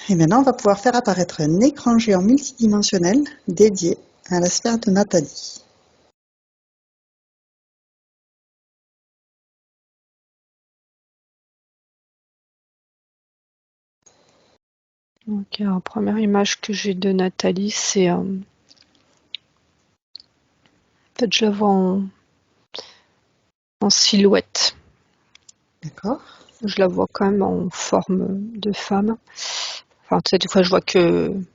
Et maintenant, on va pouvoir faire apparaître un écran géant multidimensionnel dédié à la sphère de Nathalie. Ok, la première image que j'ai de Nathalie, c'est en fait je la vois en silhouette. D'accord. Je la vois quand même en forme de femme. Enfin, tu sais, des fois je vois qu'une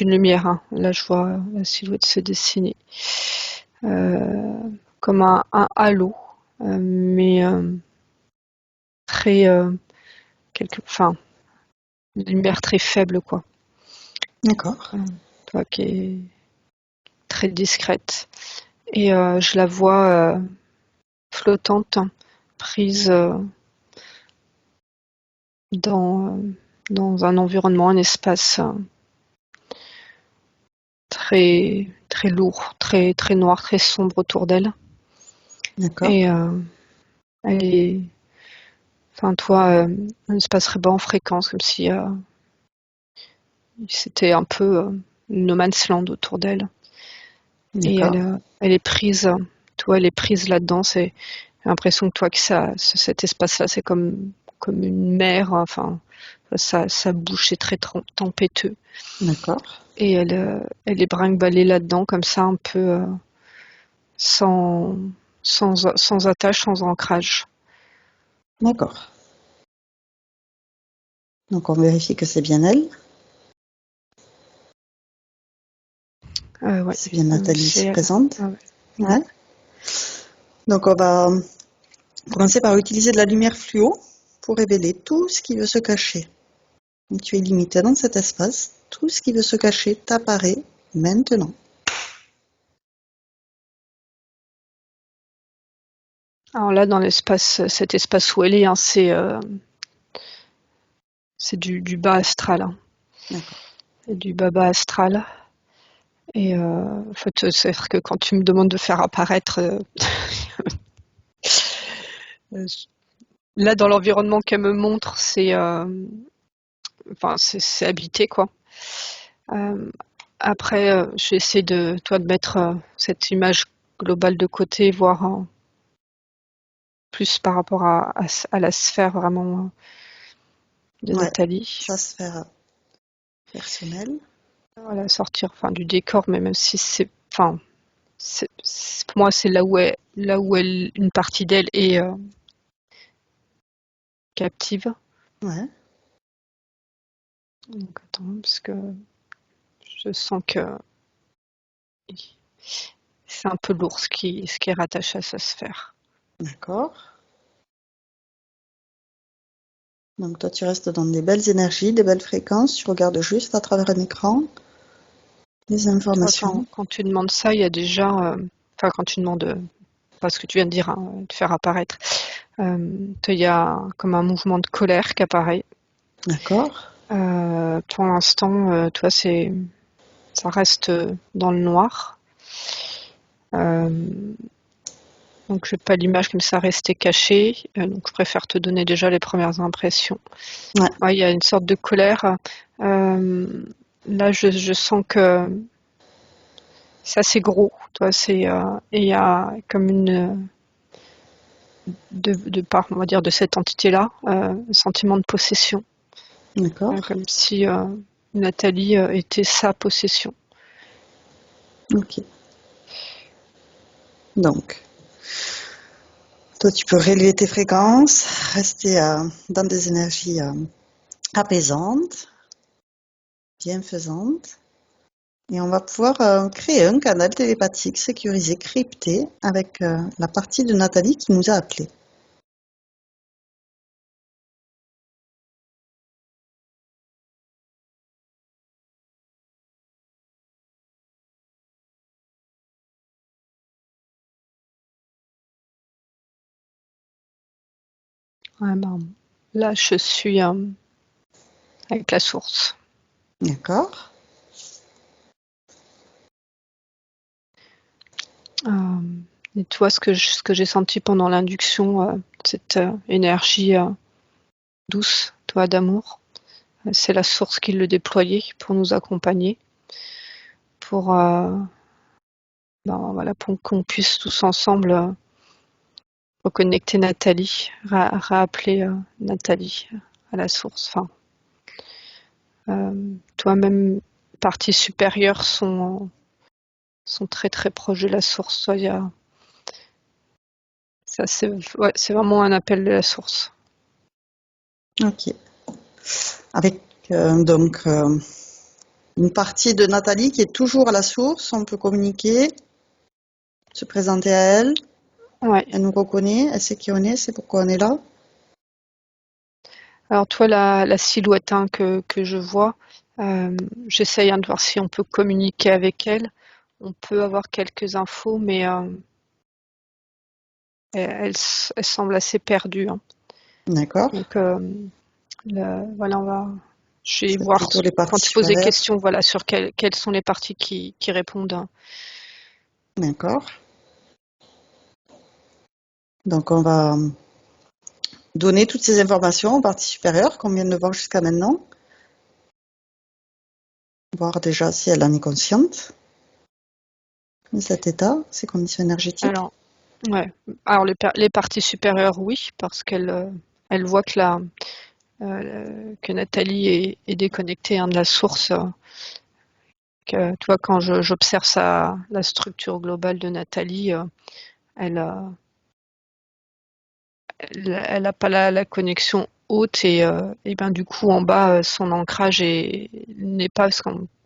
lumière. Hein. Là, je vois la silhouette se dessiner comme un halo, mais très enfin, une lumière très faible, quoi. D'accord. Tu vois, qui est très discrète. Et je la vois flottante, prise dans, dans un environnement, un espace très, très lourd, très, très noir, très sombre autour d'elle. D'accord. Et elle est, enfin, toi, un espace très bas en fréquence, comme si c'était un peu no man's land autour d'elle. Et D'accord. elle est prise, toi, elle est prise là-dedans. C'est l'impression que toi, que cet espace-là, c'est comme une mer. Enfin, ça bouge, c'est très tempétueux. D'accord. Et elle est brinque-ballée là-dedans, comme ça, un peu sans, sans attache, sans ancrage. D'accord. Donc, on vérifie que c'est bien elle. Ouais. C'est bien Nathalie C'est ici elle. présente. Ah ouais. Ouais. Donc, on va commencer par utiliser de la lumière fluo pour révéler tout ce qui veut se cacher. Et tu es limité dans cet espace. Tout ce qui veut se cacher t'apparaît maintenant. Alors là, dans cet espace où elle est, hein, c'est du bas astral. Hein. D'accord. C'est du bas astral. Et en fait, c'est-à-dire que quand tu me demandes de faire apparaître, euh, là, dans l'environnement qu'elle me montre, enfin, c'est habité, quoi. Euh, Après, je vais essayer de mettre cette image globale de côté, voir plus par rapport à la sphère vraiment de Ouais. Nathalie. Sa sphère personnelle. Voilà, sortir enfin, du décor, mais même si enfin, pour moi, c'est là où une partie d'elle est captive. Ouais. Donc attends, parce que je sens que c'est un peu lourd ce qui est rattaché à sa sphère. D'accord. Donc toi, tu restes dans des belles énergies, des belles fréquences. Tu regardes juste à travers un écran les Tu vois, informations. quand tu demandes ça, il y a déjà, enfin quand tu demandes, pas ce que tu viens de dire, hein, de faire apparaître, il y a comme un mouvement de colère qui apparaît. D'accord. Pour l'instant, tu vois, ça reste dans le noir. Donc j'ai pas l'image comme ça rester cachée. Donc je préfère te donner déjà les premières impressions. Ouais. Ouais, il y a une sorte de colère. Euh, Là, je sens que c'est assez gros. Toi, et il y a comme une de part, on va dire, de cette entité-là, un sentiment de possession, D'accord. comme si Nathalie était sa possession. Ok. Donc, toi, tu peux réélever tes fréquences, rester dans des énergies apaisantes, bienfaisantes. Et on va pouvoir créer un canal télépathique sécurisé, crypté, avec la partie de Nathalie qui nous a appelés. Ouais, ben, là, je suis avec la source. D'accord. Et tu vois ce que j'ai senti pendant l'induction, cette énergie douce, toi, d'amour. C'est la source qui le déployait pour nous accompagner, pour, voilà, pour qu'on puisse tous ensemble reconnecter Nathalie, rappeler Nathalie à la source. Enfin, toi-même, parties supérieures sont très très proches de la source. Ça, c'est vraiment un appel de la source. Ok. Avec donc une partie de Nathalie qui est toujours à la source, on peut communiquer, se présenter à elle. Ouais. Elle nous reconnaît, elle sait qui on est, c'est pourquoi on est là. Alors toi, la silhouette que je vois, j'essaye de voir si on peut communiquer avec elle. On peut avoir quelques infos, mais elle semble assez perdue. Hein. D'accord. Donc voilà, je vais C'est voir plutôt les quand parties tu poses des supérieures. questions, voilà, sur quelles sont les parties qui répondent. Hein. D'accord. Donc on va donner toutes ces informations aux parties supérieures qu'on vient de voir jusqu'à maintenant. Voir déjà si elle en est consciente de cet état, ces conditions énergétiques. Alors, ouais. Alors les parties supérieures, oui, parce qu'elle voit que Nathalie est déconnectée de la source. Tu vois, quand j'observe la structure globale de Nathalie, elle elle a pas la connexion haute et ben du coup en bas son ancrage n'est pas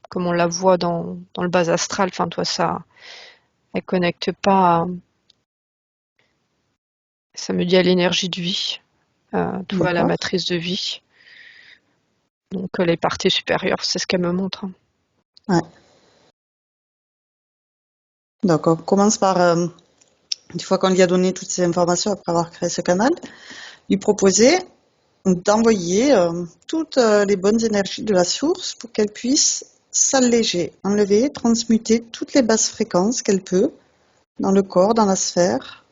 comme on la voit dans le bas astral. Enfin, toi, ça, elle connecte pas. Ça me dit à l'énergie de vie, toi à la D'accord. matrice de vie. Donc les parties supérieures, c'est ce qu'elle me montre. Hein. Ouais. Donc on commence par, une fois qu'on lui a donné toutes ces informations après avoir créé ce canal, lui proposer d'envoyer toutes les bonnes énergies de la source pour qu'elle puisse s'alléger, enlever, transmuter toutes les basses fréquences qu'elle peut dans le corps, dans la sphère.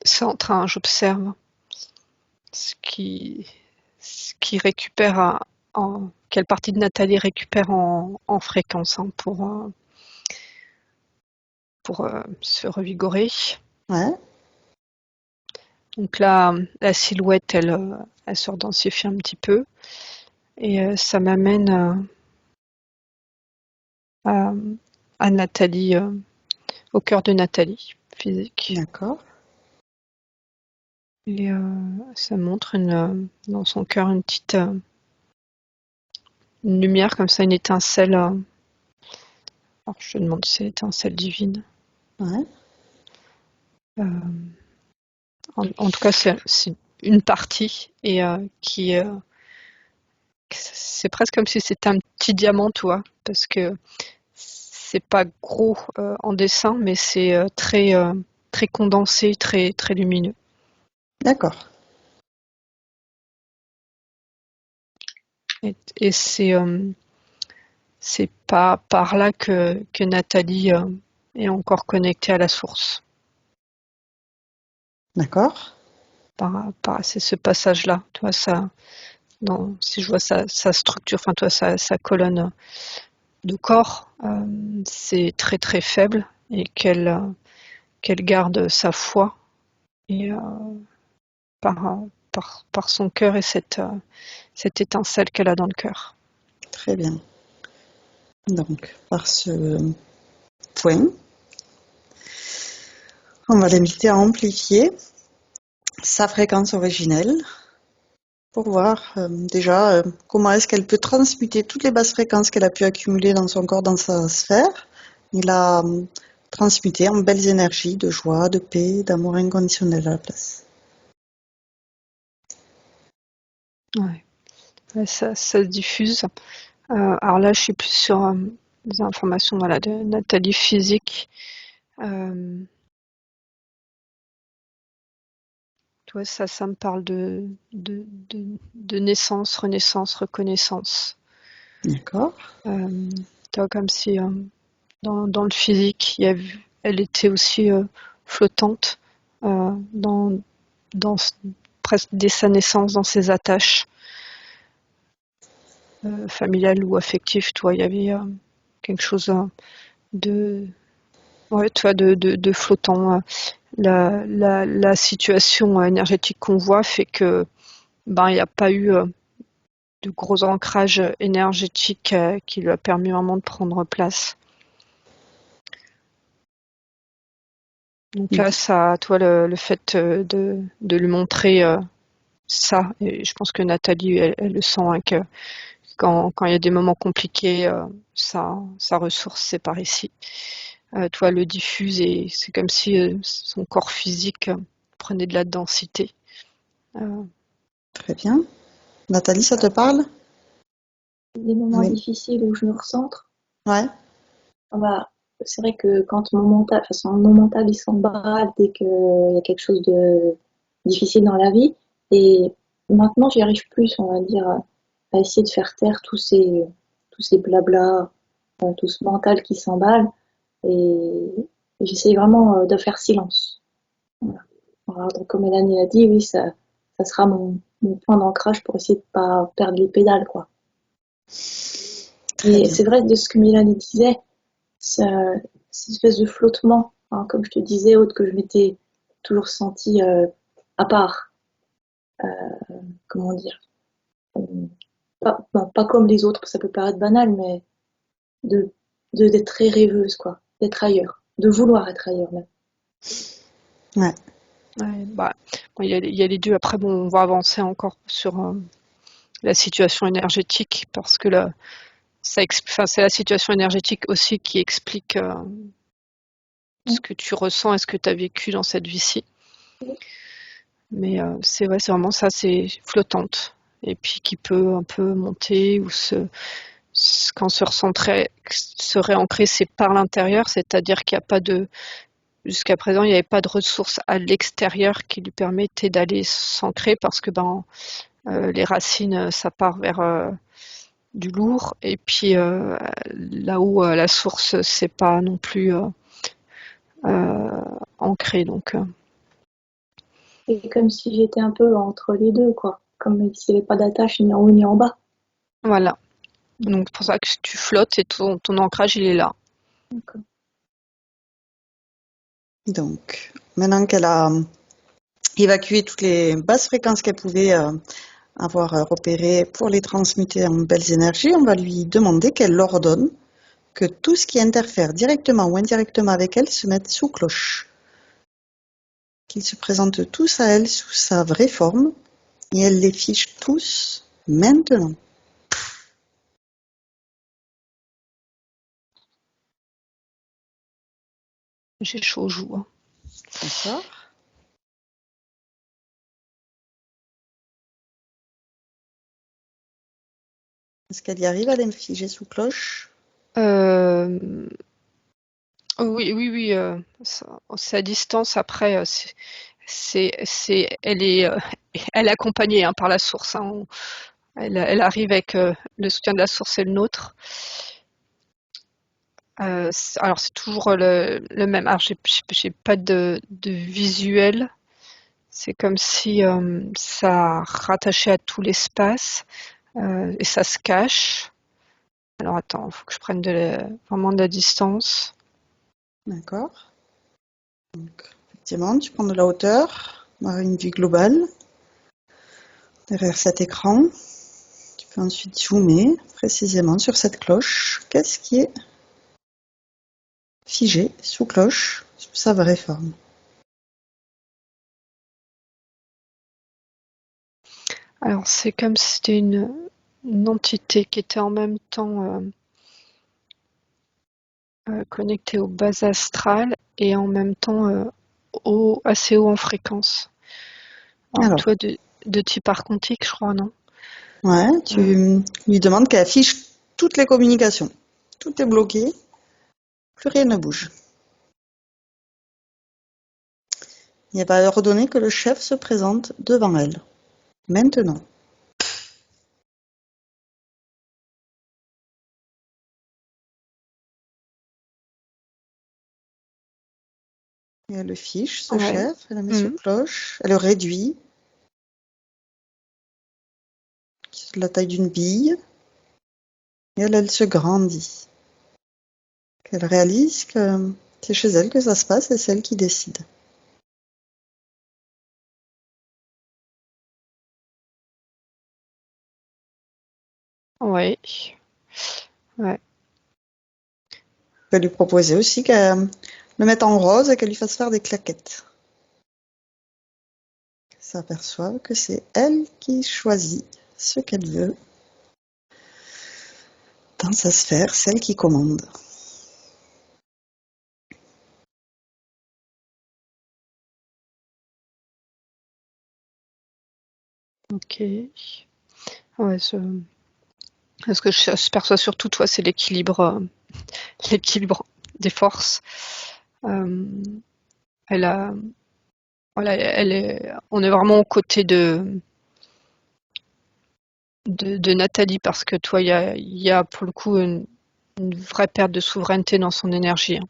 C'est en train, j'observe ce qui récupère quelle partie de Nathalie récupère en fréquence hein, pour se revigorer. Ouais, Donc là, la silhouette, elle se redensifie un petit peu et ça m'amène à, à Nathalie, au cœur de Nathalie, physique. d'accord. Et ça montre dans son cœur une petite une lumière comme ça, une étincelle. Alors je te demande si c'est l'étincelle divine. Ouais, Euh, en tout cas, c'est une partie et c'est presque comme si c'était un petit diamant, toi, parce que c'est pas gros en dessin, mais c'est très condensé, très, très lumineux. d'accord. Et c'est pas par là que Nathalie est encore connectée à la source. D'accord. C'est ce passage-là, tu vois, si je vois sa structure, enfin, toi, sa colonne de corps, c'est très très faible et qu'elle garde sa foi et par, par son cœur et cette étincelle qu'elle a dans le cœur. Très bien. Donc, par ce point, on va l'inviter à amplifier sa fréquence originelle pour voir déjà comment est-ce qu'elle peut transmuter toutes les basses fréquences qu'elle a pu accumuler dans son corps, dans sa sphère, et la transmuter en belles énergies de joie, de paix, d'amour inconditionnel à la place. Ouais. Ouais, ça se diffuse. Alors là, je suis plus sur des informations voilà, de Nathalie physique. Toi, ça me parle de naissance, renaissance, reconnaissance. D'accord. Toi, comme si dans le physique, elle était aussi flottante. dans presque dès sa naissance, dans ses attaches familiales ou affectives. Toi, il y avait quelque chose de, ouais, toi, de flottant. La situation énergétique qu'on voit fait que il n'y a pas eu de gros ancrage énergétique qui lui a permis vraiment de prendre place. Donc là, ça, toi, le fait de lui montrer ça, et je pense que Nathalie, elle le sent, hein, que quand il y a des moments compliqués, sa ressource, c'est par ici. Toi, le diffuse et c'est comme si son corps physique prenait de la densité. Très bien. Nathalie, ça te parle? Des moments Oui. difficiles où je me recentre. Ouais. Bah, c'est vrai que quand mon mental il s'emballe dès qu'il y a quelque chose de difficile dans la vie. Et maintenant, j'y arrive plus, on va dire, à essayer de faire taire tous ces blablas, tout ce mental qui s'emballe. Et j'essaye vraiment de faire silence. Voilà. Alors, donc, comme Mélanie l'a dit, oui, ça sera mon point d'ancrage pour essayer de pas perdre les pédales, quoi. Très Et bien. c'est vrai de ce que Mélanie disait, cette espèce de flottement, hein, comme je te disais, autre que je m'étais toujours sentie à part, comment dire, euh, pas comme les autres, ça peut paraître banal, mais de d'être très rêveuse, quoi, d'être ailleurs, de vouloir être ailleurs même. Ouais. Ouais, bon, il y a les deux. Après, bon, on va avancer encore sur la situation énergétique parce que là, c'est la situation énergétique aussi qui explique ce que tu ressens et ce que tu as vécu dans cette vie-ci. Mais c'est vrai, c'est vraiment ça, c'est flottante. Et puis qui peut un peu monter ou quand se réancrer, c'est par l'intérieur, c'est-à-dire qu'il n'y a pas de, jusqu'à présent, il n'y avait pas de ressources à l'extérieur qui lui permettaient d'aller s'ancrer parce que les racines, ça part vers du lourd et puis là où la source, c'est pas non plus ancré. Donc C'est comme si j'étais un peu entre les deux, quoi, comme s'il n'y avait pas d'attache ni en haut ni en bas. voilà. Donc c'est pour ça que tu flottes et ton ancrage, il est là. D'accord. Donc, maintenant qu'elle a évacué toutes les basses fréquences qu'elle pouvait avoir repérées pour les transmuter en belles énergies, on va lui demander qu'elle ordonne que tout ce qui interfère directement ou indirectement avec elle se mette sous cloche. Qu'ils se présentent tous à elle sous sa vraie forme et elle les fiche tous maintenant. J'ai chaud aux joues, hein. D'accord. Est-ce qu'elle y arrive à les figer sous cloche? Euh, oui, oui, oui. C'est à distance. Après, elle est, elle est accompagnée, hein, par la source, hein. Elle arrive avec le soutien de la source et le nôtre. Alors c'est toujours le même. Alors j'ai pas de visuel. C'est comme si ça rattachait à tout l'espace et ça se cache. Alors attends, il faut que je prenne vraiment de la distance. D'accord. Donc, effectivement, tu prends de la hauteur, on a une vue globale derrière cet écran. Tu peux ensuite zoomer précisément sur cette cloche. Qu'est-ce qui est figé sous cloche, sous sa vraie forme? Alors c'est comme si c'était une entité qui était en même temps connectée aux bases astrales et en même temps assez haut en fréquence. Alors Alors, toi de type archontique, je crois, non? ouais, tu lui demandes qu'elle affiche toutes les communications. Tout est bloqué, plus rien ne bouge. Il va ordonner que le chef se présente devant elle. Maintenant. Et elle le fiche, ce Ouais. chef, elle le met sous cloche, elle le réduit, c'est la taille d'une bille, et elle se grandit. Elle réalise que c'est chez elle que ça se passe et c'est elle qui décide. Ouais. Ouais. Je vais lui proposer aussi qu'elle le mette en rose et qu'elle lui fasse faire des claquettes. Qu'elle s'aperçoive que c'est elle qui choisit ce qu'elle veut. Dans sa sphère, celle qui commande. Ok. Ouais, ce que je perçois surtout, toi, c'est l'équilibre des forces. Elle a, voilà, on est vraiment aux côtés de Nathalie parce que toi, il y a pour le coup une vraie perte de souveraineté dans son énergie, hein.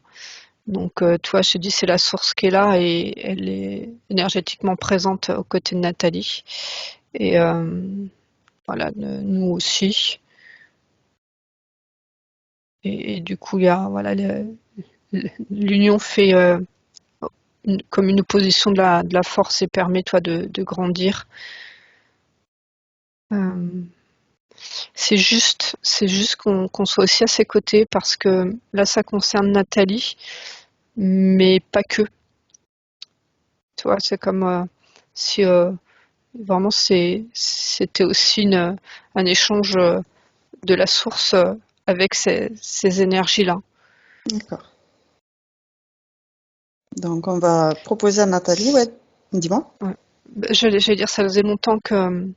Donc, toi, je te dis, c'est la source qui est là et elle est énergétiquement présente aux côtés de Nathalie. Et voilà, nous aussi. Et du coup, il y a voilà, l'union fait comme une opposition de la force et permet, toi, de grandir. Euh, c'est juste qu'on soit aussi à ses côtés parce que là, ça concerne Nathalie, mais pas que. Tu vois, c'est comme si vraiment c'était aussi un échange de la source avec ces énergies-là. D'accord. Donc on va proposer à Nathalie, ouais, dis-moi. Ouais. J'allais dire, ça faisait longtemps que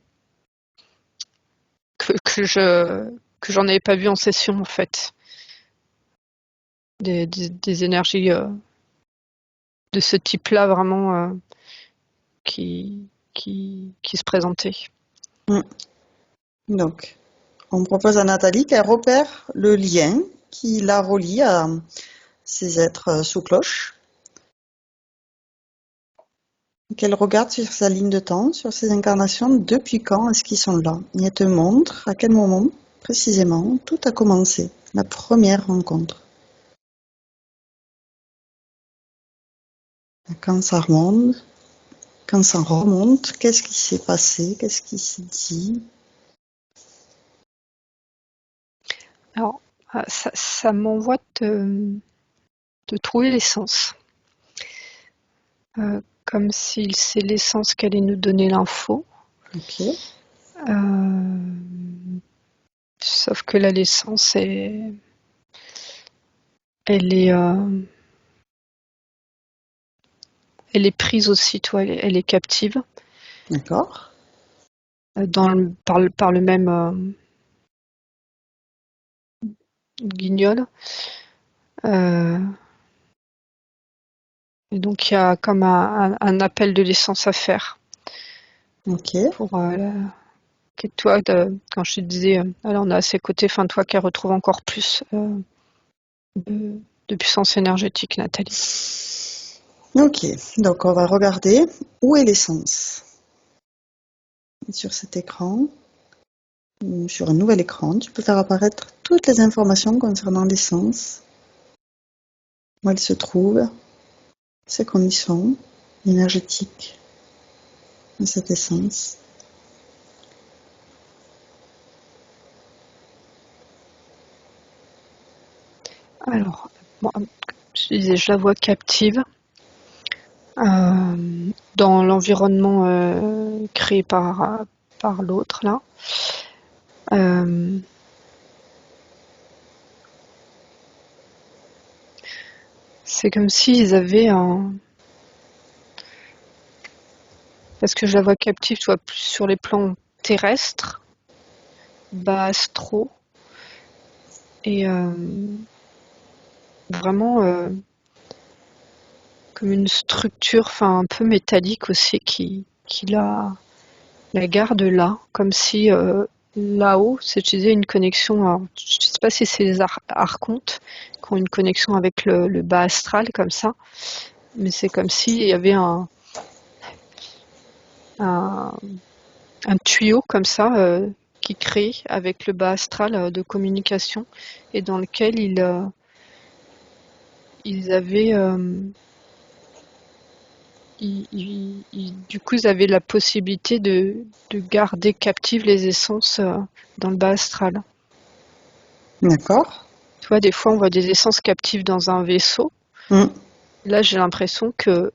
j'en avais pas vu en session en fait. Des énergies de ce type-là vraiment qui se présentaient. Mm. Donc, on propose à Nathalie qu'elle repère le lien qui la relie à ces êtres sous cloche. Qu'elle regarde sur sa ligne de temps, sur ces incarnations, depuis quand est-ce qu'ils sont là. Et elle te montre à quel moment, précisément, tout a commencé, la première rencontre. Quand ça remonte, qu'est-ce qui s'est passé, qu'est-ce qui s'est dit. Alors, ça m'envoie de trouver l'essence. Comme si c'est l'essence qui allait nous donner l'info. Ok. Sauf que là, l'essence, elle est, elle est prise aussi, toi, elle est captive. D'accord. Par le même guignol. Et donc, il y a comme un appel de l'essence à faire. Ok. Pour toi, quand je te disais, alors on a à ses côtés, enfin, toi qui retrouve encore plus de puissance énergétique, Nathalie. Ok. Donc on va regarder où est l'essence. Sur cet écran, ou sur un nouvel écran, tu peux faire apparaître toutes les informations concernant l'essence, où elle se trouve, ses conditions énergétiques de cette essence. Alors, bon, je disais, je la vois captive dans l'environnement créé par l'autre, là. C'est comme s'ils avaient un... Parce que je la vois captive, tu vois, plus sur les plans terrestres, bas astro, et vraiment comme une structure, enfin un peu métallique aussi, qui la garde là, comme si là-haut, c'était une connexion. Alors, je ne sais pas si c'est les archontes qui ont une connexion avec le bas astral comme ça, mais c'est comme s'il y avait un, un tuyau comme ça qui crée avec le bas astral de communication et dans lequel ils avaient du coup ils avaient la possibilité de garder captives les essences dans le bas astral. D'accord. Tu vois, des fois on voit des essences captives dans un vaisseau. Mm. Là j'ai l'impression que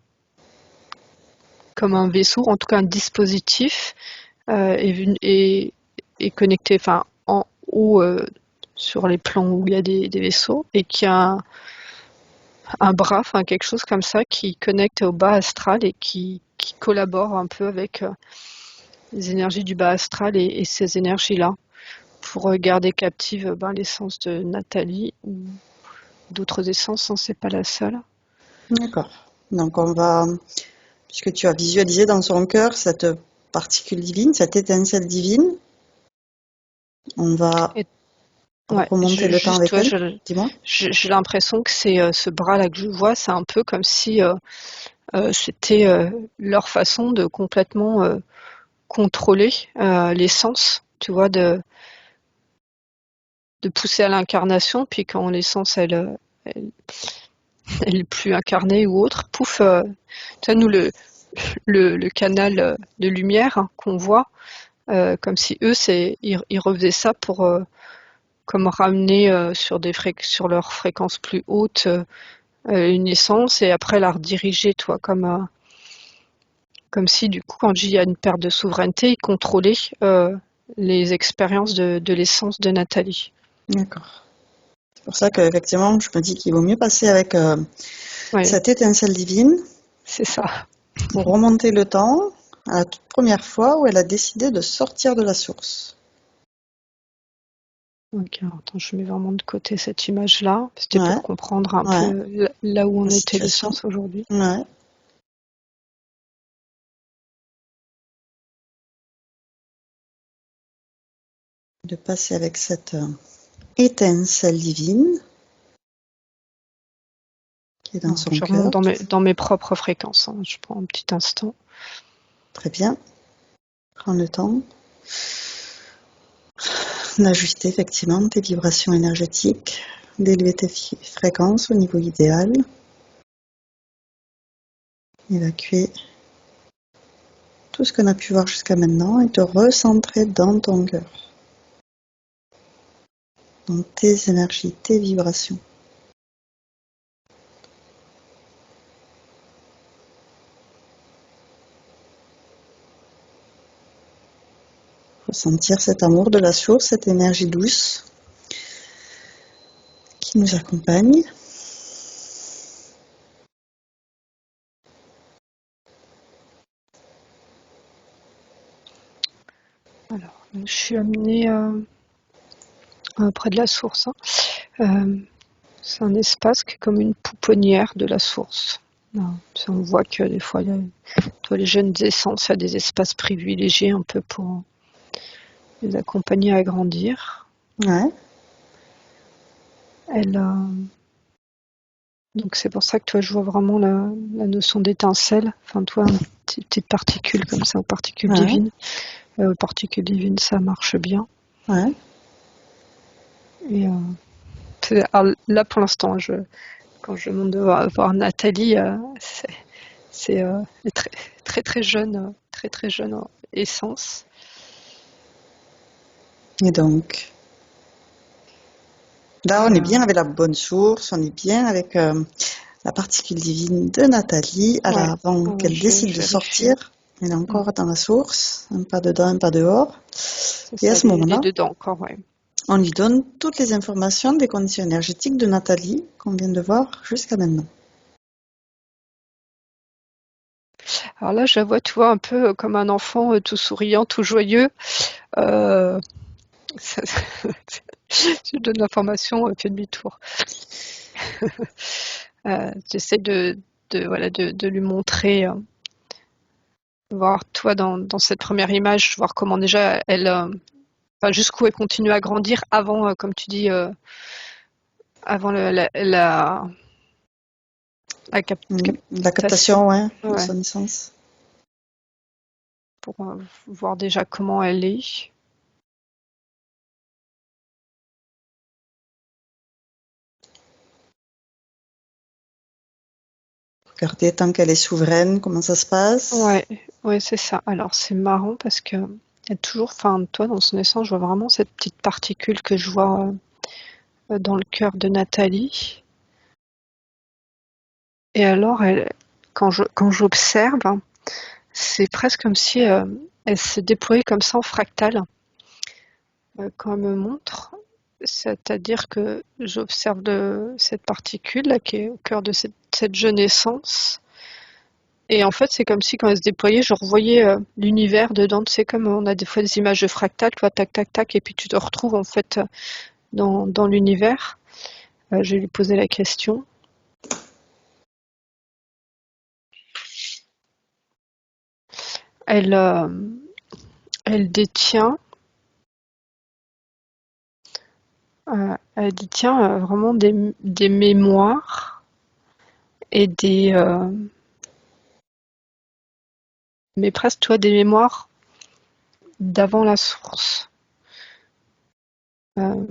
comme un vaisseau, en tout cas un dispositif, est connecté, enfin en haut sur les plans où il y a des vaisseaux et qu'il y a un bras, enfin quelque chose comme ça qui connecte au bas astral et qui collabore un peu avec les énergies du bas astral et ces énergies-là pour garder captive l'essence de Nathalie ou d'autres essences, hein, c'est pas la seule. D'accord. Donc on va, puisque tu as visualisé dans son cœur cette particule divine, cette étincelle divine, on va Et, remonter le temps avec tu vois, elle. Dis-moi. j'ai l'impression que c'est ce bras-là que je vois, c'est un peu comme si c'était leur façon de complètement contrôler l'essence, tu vois, de pousser à l'incarnation, puis quand l'essence elle est plus incarnée ou autre, pouf, tu vois, nous le canal de lumière qu'on voit, comme si eux ils refaisaient ça pour comme ramener sur leur fréquence plus haute une essence et après la rediriger, toi, comme si du coup quand il y a une perte de souveraineté, ils contrôlaient les expériences de l'essence de Nathalie. D'accord. C'est pour ça qu'effectivement, je me dis qu'il vaut mieux passer avec Ouais, cette étincelle divine c'est ça. pour remonter le temps à la toute première fois où elle a décidé de sortir de la source. Ok, alors attends, je mets vraiment de côté cette image-là. C'était Ouais, pour comprendre un ouais, peu là où on la était situation. l'essence aujourd'hui. Ouais. De passer avec cette étincelle divine qui est dans Alors, son je remonte cœur. dans mes propres fréquences, hein. Je prends un petit instant. Très bien. Prends le temps d'ajuster effectivement tes vibrations énergétiques, d'élever tes fréquences au niveau idéal, évacuer tout ce qu'on a pu voir jusqu'à maintenant et te recentrer dans ton cœur, dans tes énergies, tes vibrations. Ressentir cet amour de la source, cette énergie douce qui nous accompagne. Alors, je suis amenée près de la source, hein. C'est un espace qui est comme une pouponnière de la source. On voit que des fois, les jeunes essences, il y a des espaces privilégiés un peu pour les accompagner à grandir. Ouais. Donc c'est pour ça que toi, je vois vraiment la notion d'étincelle. Enfin, toi, une petite particule comme ça, particules Ouais. divines. Particules divines, ça marche bien. Ouais. Et alors, là, pour l'instant, quand je monte de voir Nathalie, c'est très, très très jeune, très jeune en essence. Et donc, là, on est bien avec la bonne source, on est bien avec la particule divine de Nathalie. Alors, Ouais. avant qu'elle Je décide de vérifie. sortir, elle est encore dans la source, un pas dedans, un pas dehors. C'est Et à ça, ce elle est moment-là, dedans encore, ouais. on lui donne toutes les informations des conditions énergétiques de Nathalie qu'on vient de voir jusqu'à maintenant. Alors là, je la vois, tu vois, un peu comme un enfant tout souriant, tout joyeux. Euh, ça- je donne l'information, fais demi-tour. J'essaie voilà, de lui montrer, voir toi dans cette première image, voir comment déjà elle, enfin, jusqu'où elle continue à grandir avant, comme tu dis, avant La La captation, ouais, de ouais, son essence. pour voir déjà comment elle est. Regardez tant qu'elle est souveraine, comment ça se passe. Ouais, ouais, c'est ça. Alors c'est marrant parce que il y a toujours, enfin, toi, dans son essence, je vois vraiment cette petite particule que je vois dans le cœur de Nathalie. Et alors, quand j'observe, c'est presque comme si elle se déployait comme ça en fractal, quand elle me montre. C'est-à-dire que j'observe cette particule là qui est au cœur de cette jeune essence. Et en fait, c'est comme si quand elle se déployait, je revoyais l'univers dedans. Tu sais, comme on a des fois des images de fractales, tu vois, tac, tac, tac, et puis tu te retrouves en fait dans l'univers. Je vais lui poser la question. Elle, euh, elle détient, vraiment des mémoires et mais presque, tu vois, des mémoires d'avant la source. Euh,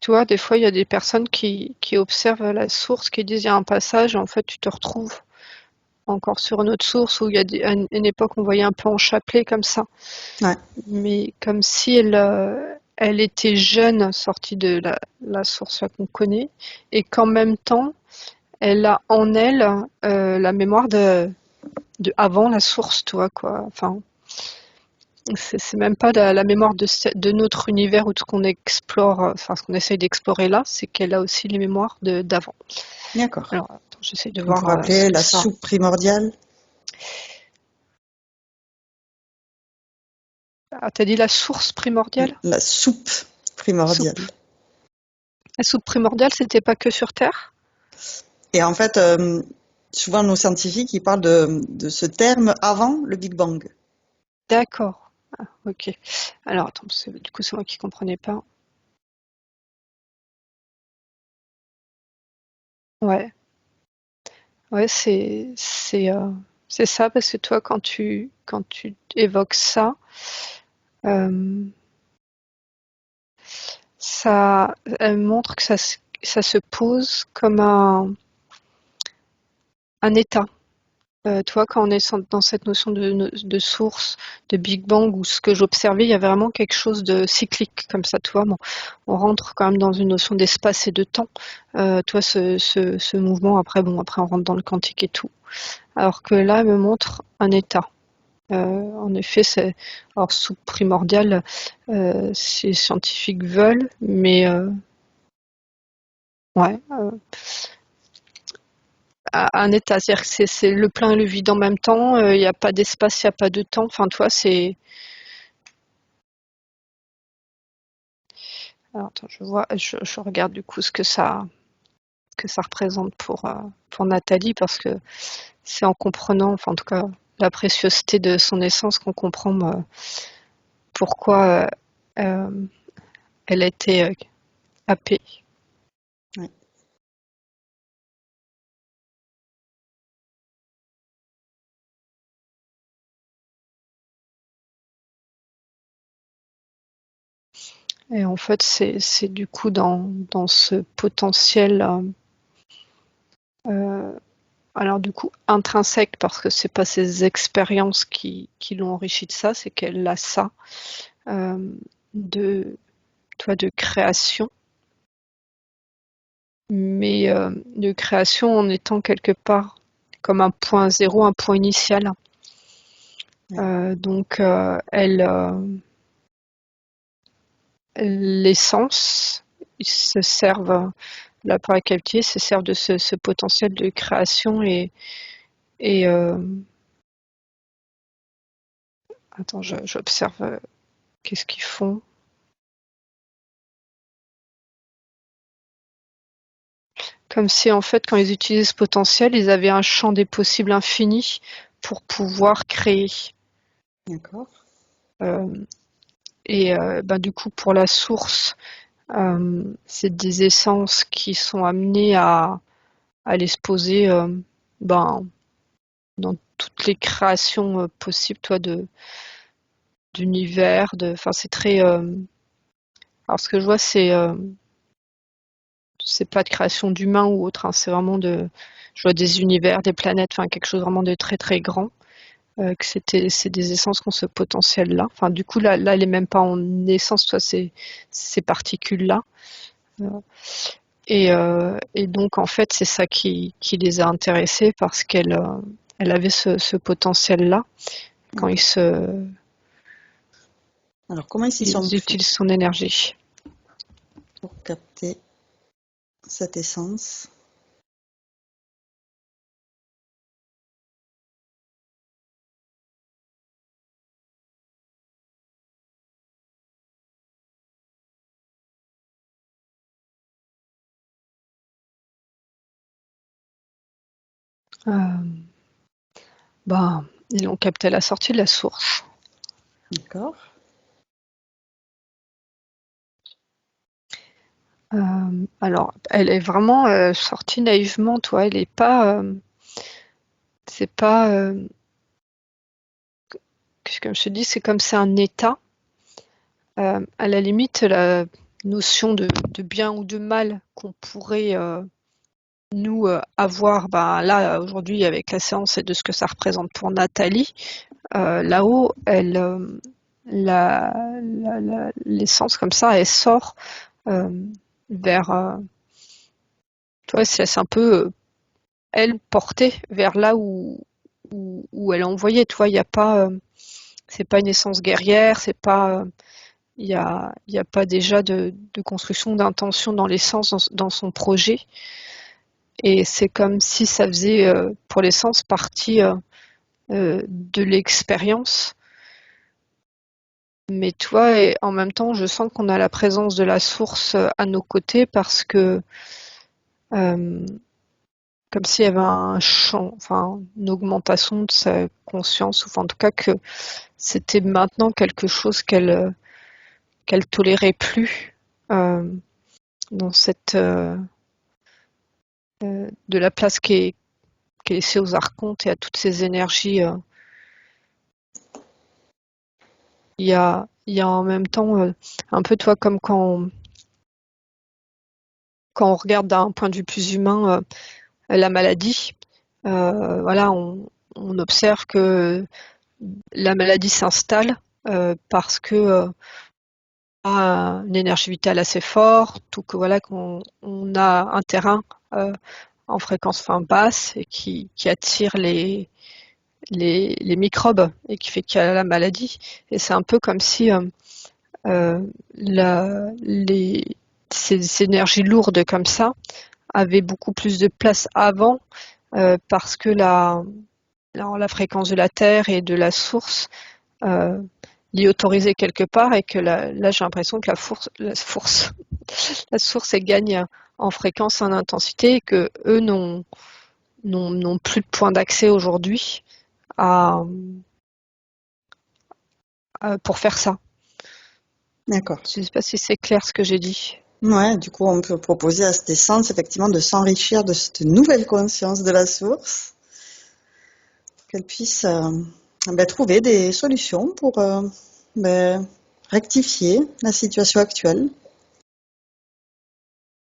Tu vois, des fois, il y a des personnes qui observent la source, qui disent il y a un passage, et en fait, tu te retrouves encore sur une autre source où il y a une époque, on voyait un peu en chapelet comme ça. Ouais. Mais comme si elle était jeune, sortie de la source là qu'on connaît, et qu'en même temps, elle a en elle la mémoire de avant la source, tu vois, quoi. Enfin, c'est même pas la mémoire de notre univers ou de ce qu'on explore, enfin ce qu'on essaye d'explorer là, c'est qu'elle a aussi les mémoires d'avant. D'accord. Alors, attends, j'essaie de On voir pourrait ce appeler que la ça. soupe primordiale. Ah, t'as dit la source primordiale? La soupe primordiale. Soupe. La soupe primordiale, c'était pas que sur Terre? Et en fait, souvent nos scientifiques, ils parlent de ce terme avant le Big Bang. D'accord. Ah, ok. Alors, attends, du coup, c'est moi qui comprenais pas. Ouais, ouais, c'est ça, parce que toi, quand tu évoques ça, euh, elle montre que ça se pose comme un état. Tu vois, quand on est dans cette notion de source, de Big Bang, ou ce que j'observais, il y avait vraiment quelque chose de cyclique comme ça, tu vois. Bon, on rentre quand même dans une notion d'espace et de temps. Tu vois, ce mouvement, après on rentre dans le quantique et tout. Alors que là, elle me montre un état. En effet, alors sous primordial, si les scientifiques veulent, mais ouais, un état, c'est-à-dire que c'est le plein et le vide en même temps. Il n'y a pas d'espace, il n'y a pas de temps. Enfin, tu vois, c'est. Alors, attends, je regarde du coup ce que ça représente pour Nathalie, parce que c'est en comprenant, enfin en tout cas, la préciosité de son essence qu'on comprend pourquoi euh, elle a été happée. Ouais. Et en fait, c'est du coup dans ce potentiel, alors du coup intrinsèque, parce que c'est pas ses expériences qui l'ont enrichi de ça, c'est qu'elle a ça, euh, de, de création, mais de création en étant quelque part comme un point zéro, un point initial. Donc l'essence, ils se servent, l'appareil captier se sert de ce potentiel de création et attends, j'observe qu'est-ce qu'ils font. Comme si en fait, quand ils utilisaient ce potentiel, ils avaient un champ des possibles infini pour pouvoir créer. D'accord. Euh, et du coup, pour la source, C'est des essences qui sont amenées à aller se poser dans toutes les créations possibles, toi, d'univers, enfin, c'est très. Alors, ce que je vois, c'est pas de création d'humains ou autre, hein, c'est vraiment je vois des univers, des planètes, enfin, quelque chose vraiment de très très grand. Que c'est des essences qui ont ce potentiel-là. Enfin, du coup, là, elle est même pas en essence, toi, ces particules-là. Et donc, en fait, c'est ça qui les a intéressés parce qu'elle avait ce potentiel-là quand Alors, comment ils s'y sont ils pris utilisent son énergie. pour capter cette essence? Ils l'ont capté à la sortie de la source. D'accord. Alors, elle est vraiment sortie naïvement, toi. Elle est pas. C'est pas. Comme je te dis, c'est comme c'est un état. À la limite, la notion de bien ou de mal qu'on pourrait nous avoir, là aujourd'hui avec la séance et de ce que ça représente pour Nathalie, là-haut, l'essence comme ça, elle sort vers. Tu vois, c'est un peu elle portée vers là où elle est envoyée. Tu vois, il n'y a pas. C'est pas une essence guerrière, c'est pas. Il y a pas déjà de construction d'intention dans l'essence, dans son projet. Et c'est comme si ça faisait, pour l'essence, partie de l'expérience. Mais toi, et en même temps, je sens qu'on a la présence de la source à nos côtés parce que, comme s'il y avait un champ, enfin, une augmentation de sa conscience, ou en tout cas que c'était maintenant quelque chose qu'elle tolérait plus dans cette de la place qui est laissée aux archontes et à toutes ces énergies. Il y a en même temps un peu toi comme quand on regarde d'un point de vue plus humain la maladie. Voilà, on observe que la maladie s'installe parce que a une énergie vitale assez forte ou que voilà qu'on a un terrain en fréquence basse et qui attire les microbes et qui fait qu'il y a la maladie. Et c'est un peu comme si ces énergies lourdes comme ça avaient beaucoup plus de place avant parce que la fréquence de la Terre et de la source l'y autorisait quelque part et que là j'ai l'impression que la source elle gagne en fréquence, en intensité et que eux n'ont plus de point d'accès aujourd'hui pour faire ça. D'accord. Je ne sais pas si c'est clair ce que j'ai dit. Ouais, du coup, on peut proposer à cette essence, effectivement, de s'enrichir de cette nouvelle conscience de la source, qu'elle puisse trouver des solutions pour rectifier la situation actuelle.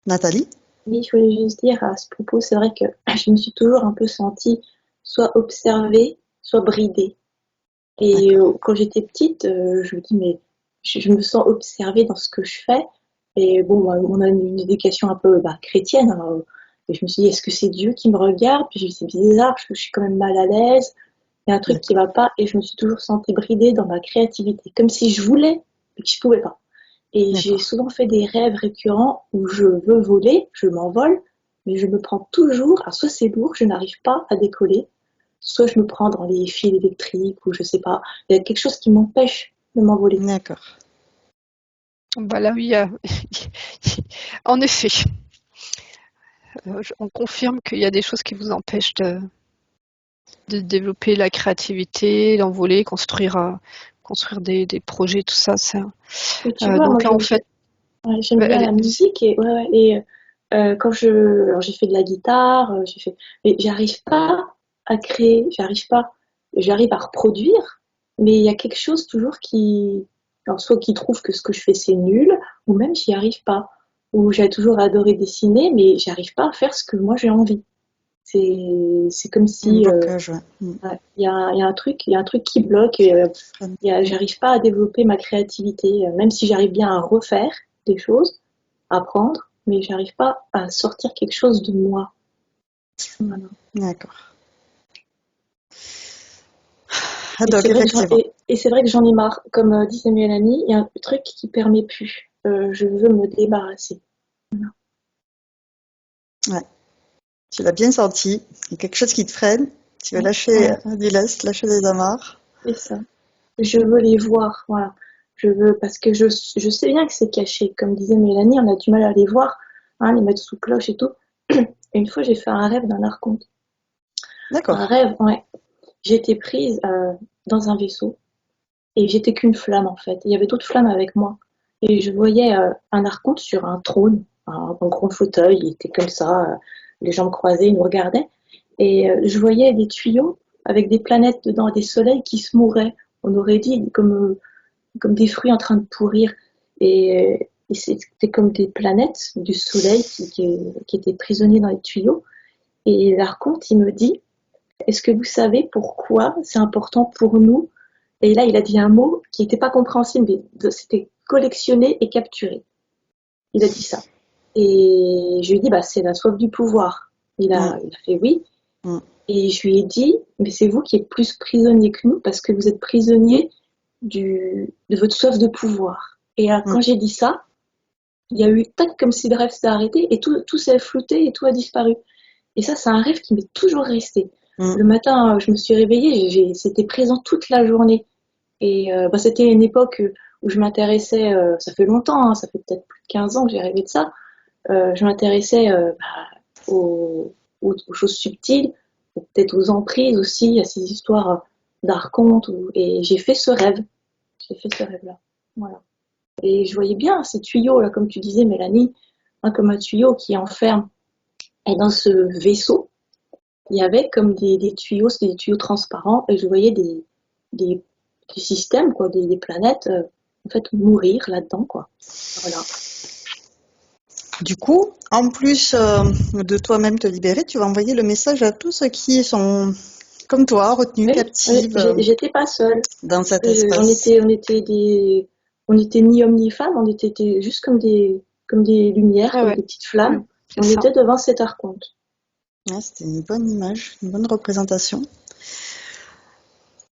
Nathalie? Oui, je voulais juste dire à ce propos, c'est vrai que je me suis toujours un peu sentie soit observée, soit bridée. Et quand j'étais petite, je me dis, mais je me sens observée dans ce que je fais. Et bon, on a une éducation un peu chrétienne. Alors, et je me suis dit, est-ce que c'est Dieu qui me regarde? Puis je me suis dit, c'est bizarre, parce que je suis quand même mal à l'aise. Il y a un truc qui va pas. Et je me suis toujours sentie bridée dans ma créativité. Comme si je voulais, mais que je pouvais pas. Et j'ai souvent fait des rêves récurrents où je veux voler, je m'envole, mais je me prends toujours, soit c'est lourd, je n'arrive pas à décoller, soit je me prends dans les fils électriques ou je sais pas. Il y a quelque chose qui m'empêche de m'envoler. D'accord. Là, oui, en effet, on confirme qu'il y a des choses qui vous empêchent de développer la créativité, d'envoler, construire des projets, tout ça. Et tu vois, donc moi, là, en fait, Ouais, j'aime Bah, bien la musique quand alors j'ai fait de la guitare, mais j'arrive pas à créer, j'arrive à reproduire, mais il y a quelque chose toujours alors soit qui trouve que ce que je fais c'est nul, ou même j'y arrive pas, ou j'ai toujours adoré dessiner, mais j'arrive pas à faire ce que moi j'ai envie. C'est comme Un si, blocage, ouais. ouais, il y a un truc qui bloque et j'arrive pas à développer ma créativité, même si j'arrive bien à refaire des choses, à apprendre, mais j'arrive pas à sortir quelque chose de moi. Voilà. D'accord. Ah, Et donc, c'est vrai que effectivement. c'est vrai que j'en ai marre. Comme disait Mélanie, il y a un truc qui permet plus. Je veux me débarrasser. Ouais. Tu l'as bien senti. Il y a quelque chose qui te freine. Tu veux Ouais, lâcher voilà, du lest, lâcher les amarres. c'est ça. Je veux les voir, voilà. Parce que je sais bien que c'est caché. Comme disait Mélanie, on a du mal à les voir, hein, les mettre sous cloche et tout. Et une fois, j'ai fait un rêve d'un archonte. Un D'accord. rêve, ouais. J'étais prise dans un vaisseau et j'étais qu'une flamme en fait. Il y avait d'autres flammes avec moi. Et je voyais un archonte sur un trône, un grand fauteuil, il était comme ça, les jambes croisées, il nous regardait. Et je voyais des tuyaux avec des planètes dedans, des soleils qui se mouraient. On aurait dit comme des fruits en train de pourrir. Et c'était comme des planètes du soleil qui étaient prisonniers dans les tuyaux. Et l'archonte, il me dit, est-ce que vous savez pourquoi c'est important pour nous? Et là, il a dit un mot qui n'était pas compréhensible, mais c'était collectionner et capturer. Il a dit ça. Et je lui ai dit, bah, c'est la soif du pouvoir. Mm, Il a fait oui. mm, Et je lui ai dit, mais c'est vous qui êtes plus prisonnier que nous parce que vous êtes prisonnier de votre soif de pouvoir. Et mm, quand j'ai dit ça, il y a eu tac comme si le rêve s'était arrêté et tout s'est flouté et tout a disparu. Et ça, c'est un rêve qui m'est toujours resté. mm. Le matin, je me suis réveillée, c'était présent toute la journée. Et bah, c'était une époque où je m'intéressais, ça fait longtemps, hein, ça fait peut-être plus de 15 ans que j'ai rêvé de ça, je m'intéressais aux choses subtiles, peut-être aux emprises aussi, à ces histoires d'archontes, et j'ai fait ce rêve. J'ai fait ce rêve-là. Voilà. Et je voyais bien ces tuyaux, là, comme tu disais, Mélanie, hein, comme un tuyau qui enferme. Et dans ce vaisseau, il y avait comme des tuyaux, c'était des tuyaux transparents, et je voyais des, des systèmes, quoi, des planètes, en fait, mourir là-dedans, quoi. Voilà. Du coup, en plus de toi-même te libérer, tu vas envoyer le message à tous ceux qui sont, comme toi, retenus, Oui, oui, captives j'étais pas seule. dans cet espace. On était ni hommes ni femmes, on était juste comme des lumières, Ouais, comme ouais, des petites ouais, flammes. c'est On ça. était devant cet archonte. Ouais, c'était une bonne image, une bonne représentation.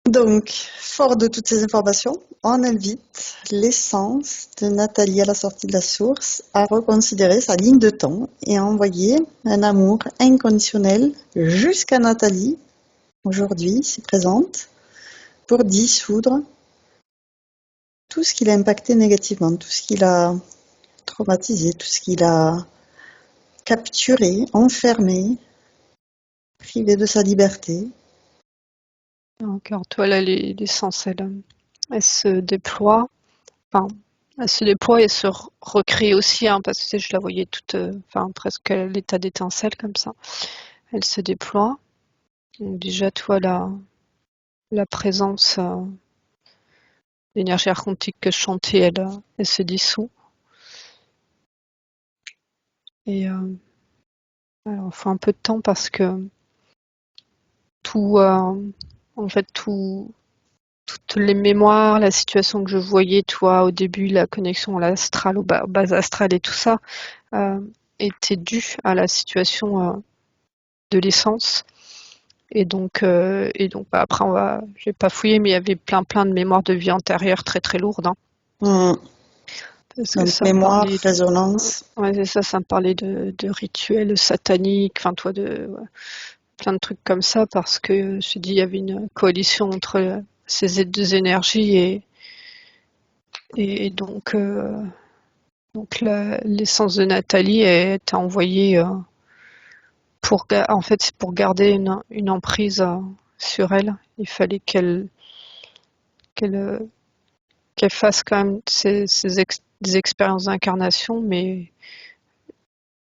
Donc, fort de toutes ces informations, on invite l'essence de Nathalie à la sortie de la source à reconsidérer sa ligne de temps et à envoyer un amour inconditionnel jusqu'à Nathalie, aujourd'hui, si présente, pour dissoudre tout ce qu'il a impacté négativement, tout ce qu'il a traumatisé, tout ce qu'il a capturé, enfermé, privé de sa liberté. Donc, en toi, là, l'essence, elle se déploie. Enfin, elle se déploie et se recrée aussi, hein, parce que tu sais, je la voyais toute, enfin, presque à l'état d'étincelle comme ça. Elle se déploie. Donc, déjà, toi, la présence, l'énergie archontique que je chantais, elle se dissout. Et alors, il faut un peu de temps parce que tout, en fait, toutes les mémoires, la situation que je voyais, toi, au début, la connexion à l'astral, au base astrale et tout ça, euh, était due à la situation de l'essence. Et donc bah, après, j'ai pas fouillé, mais il y avait plein de mémoires de vie antérieure très très lourdes, hein, Mmh. parce que Donc, ça me mémoire, parlait résonance. ouais, c'est ça, ça me parlait de rituels sataniques, enfin toi ouais, plein de trucs comme ça, parce que je dis il y avait une coalition entre ces deux énergies et donc l'essence de Nathalie est envoyée en fait c'est pour garder une emprise sur elle. Il fallait qu'elle qu'elle fasse quand même des expériences d'incarnation, mais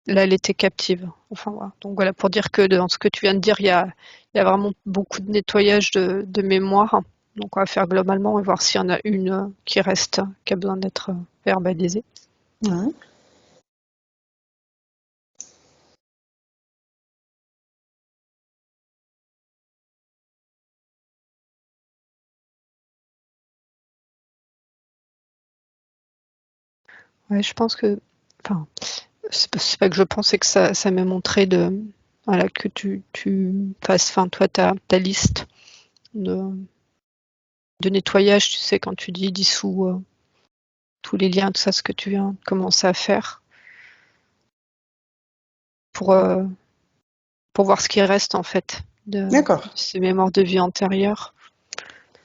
là, elle était captive. Enfin, voilà. Donc voilà, pour dire que dans ce que tu viens de dire, il y a vraiment beaucoup de nettoyage de mémoire. Donc on va faire globalement et voir s'il y en a une qui reste, qui a besoin d'être verbalisée. Ouais. Ouais, je pense que, enfin, c'est pas que je pense, c'est que ça m'a montré voilà, que tu fasses, enfin, toi, ta liste de nettoyage, tu sais, quand tu dis dissous tous les liens, tout ça, ce que tu viens de commencer à faire pour, pour voir ce qui reste, en fait, de D'accord. ces mémoires de vie antérieures.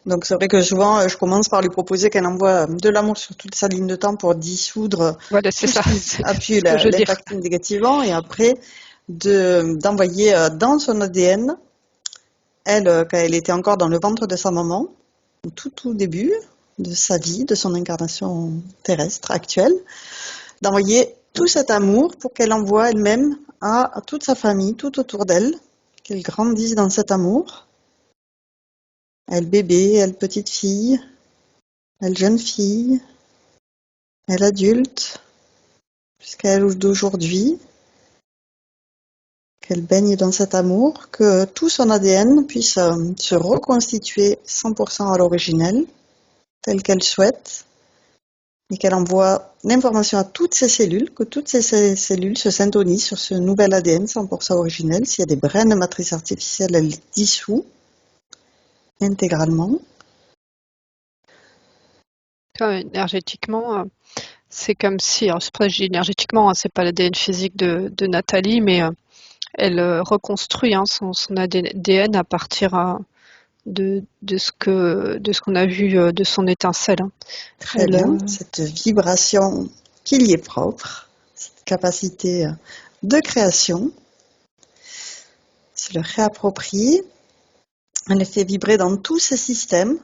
Donc c'est vrai que souvent, je commence par lui proposer qu'elle envoie de l'amour sur toute sa ligne de temps pour dissoudre Voilà, c'est tout ce ça, qui c'est a pu ce que je veux dire. l'impacter négativement, et après d'envoyer dans son ADN, elle, quand elle était encore dans le ventre de sa maman, au tout début de sa vie, de son incarnation terrestre actuelle, d'envoyer tout cet amour pour qu'elle envoie elle-même à toute sa famille, tout autour d'elle, qu'elle grandisse dans cet amour. Elle bébé, elle petite fille, elle jeune fille, elle adulte, jusqu'à elle d'aujourd'hui, qu'elle baigne dans cet amour, que tout son ADN puisse se reconstituer 100% à l'originel, tel qu'elle souhaite, et qu'elle envoie l'information à toutes ses cellules, que toutes ces cellules se syntonisent sur ce nouvel ADN 100% originel. S'il y a des brins de matrice artificielle, elle les dissout intégralement. Énergétiquement, c'est comme si, alors c'est pas je dis énergétiquement, hein, c'est pas l'ADN physique de Nathalie, mais elle reconstruit son ADN à partir de ce qu'on a vu de son étincelle. Hein. Très bien, cette vibration qui lui est propre, cette capacité de création, se le réapproprie, elle le fait vibrer dans tous ses systèmes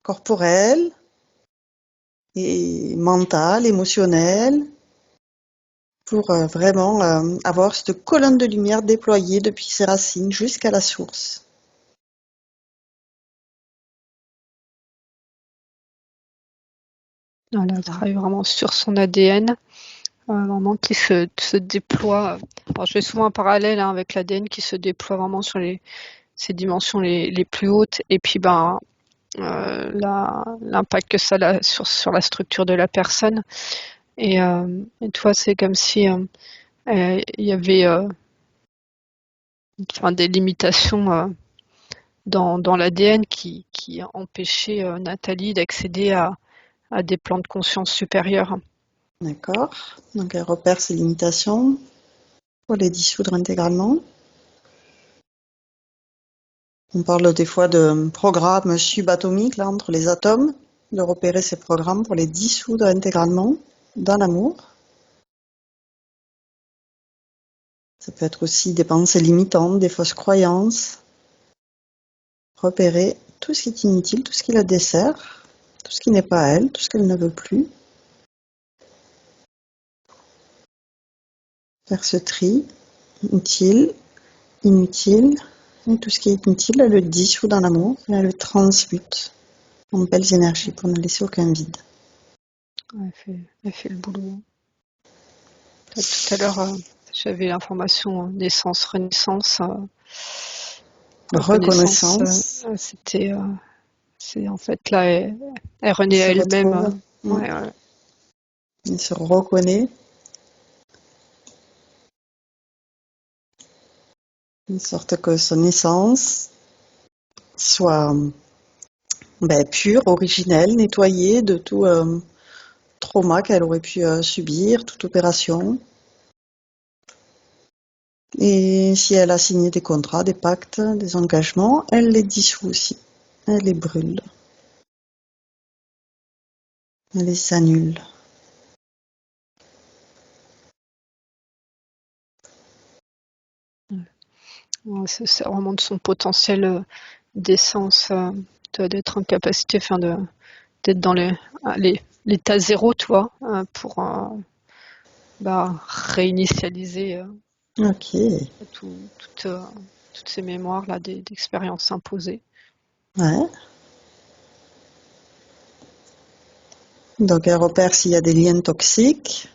corporels et mental, émotionnel, pour vraiment avoir cette colonne de lumière déployée depuis ses racines jusqu'à la source. Voilà, elle travaille vraiment sur son ADN, vraiment qui se déploie. Alors, je fais souvent un parallèle avec l'ADN qui se déploie vraiment sur ces dimensions les plus hautes, et puis l'impact que ça a sur la structure de la personne. Et toi, c'est comme si il y avait des limitations dans l'ADN qui empêchaient Nathalie d'accéder à des plans de conscience supérieurs. D'accord. Donc elle repère ses limitations pour les dissoudre intégralement. On parle des fois de programmes subatomiques là, entre les atomes, de repérer ces programmes pour les dissoudre intégralement dans l'amour. Ça peut être aussi des pensées limitantes, des fausses croyances. Repérer tout ce qui est inutile, tout ce qui la dessert, tout ce qui n'est pas elle, tout ce qu'elle ne veut plus. Faire ce tri, utile, inutile, et tout ce qui est inutile, elle le dissout dans l'amour, et elle le transmute en belles énergies pour ne laisser aucun vide. Elle fait le boulot. Tout à l'heure, j'avais l'information naissance, renaissance. Reconnaissance. C'était, c'est en fait là, elle renaît Se elle-même. retrouve, Ouais. il se reconnaît, de sorte que son essence soit pure, originelle, nettoyée de tout trauma qu'elle aurait pu subir, toute opération. Et si elle a signé des contrats, des pactes, des engagements, elle les dissout aussi. Elle les brûle. Elle les annule. C'est vraiment de son potentiel d'essence, d'être en capacité d'être dans l'état zéro, tu vois, pour réinitialiser Ok. toutes ces mémoires là d'expériences imposées. Ouais. Donc, elle repère s'il y a des liens toxiques.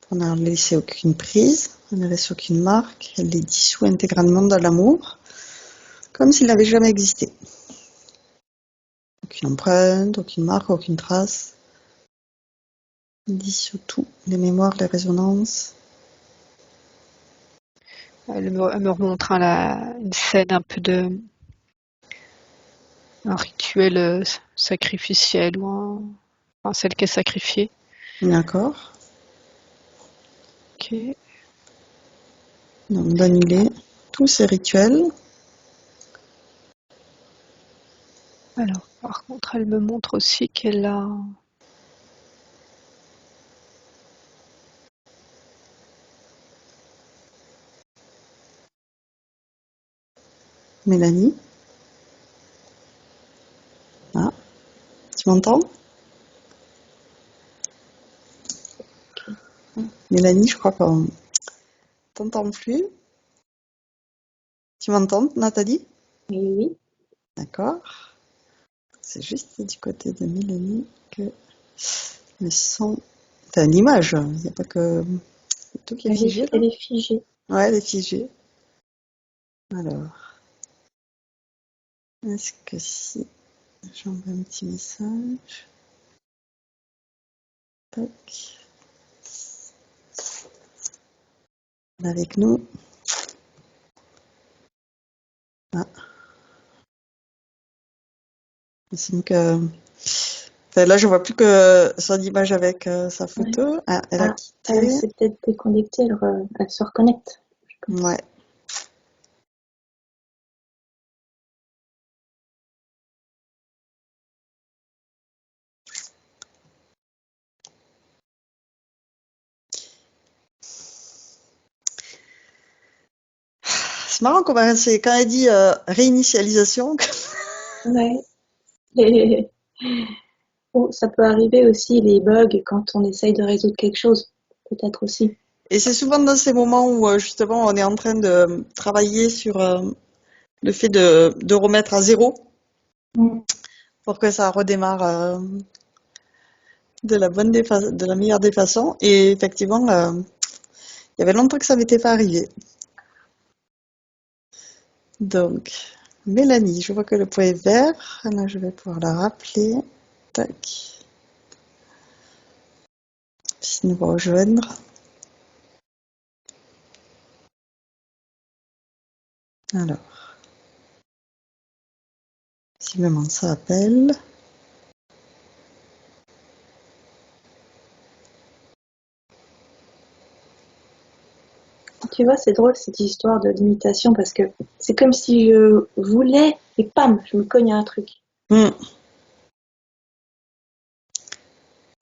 On n'a laissé aucune prise, on n'a laissé aucune marque. Elle les dissout intégralement dans l'amour, comme s'il n'avait jamais existé. Aucune empreinte, aucune marque, aucune trace. Elle dissout tout, les mémoires, les résonances. Elle me remontre une scène un peu un rituel sacrificiel enfin, celle qui est sacrifiée. D'accord. Ok. Donc, d'annuler tous ces rituels. Alors, par contre, elle me montre aussi qu'elle a Mélanie. Ah, tu m'entends? Mélanie, je crois qu'on t'entend plus. Tu m'entends, Nathalie? Oui. D'accord. C'est juste du côté de Mélanie que le son... Enfin, l'image, il n'y a pas que tout qui est figé là. Elle est figée. Ouais, elle est figée. Alors, est-ce que si j'envoie un petit message, tac, elle est avec nous. Ah, il semble que... Enfin, là, je vois plus que son image avec sa Ouais. photo. Ah, elle a Ah, quitté. elle s'est peut-être déconnectée, elle se reconnecte. Ouais. C'est marrant comment c'est quand elle dit réinitialisation. Ouais. Et- Oh, ça peut arriver aussi les bugs quand on essaye de résoudre quelque chose, peut-être aussi. Et c'est souvent dans ces moments où justement on est en train de travailler sur le fait de remettre à zéro Mm. pour que ça redémarre de la meilleure des façons. Et effectivement, il y avait longtemps que ça m'était pas arrivé. Donc, Mélanie, je vois que le point est vert. Là, je vais pouvoir la rappeler. Tac. Si nous rejoindre. Alors, si maman s'appelle. Tu vois, c'est drôle cette histoire de limitation parce que c'est comme si je voulais et pam, je me cogne à un truc.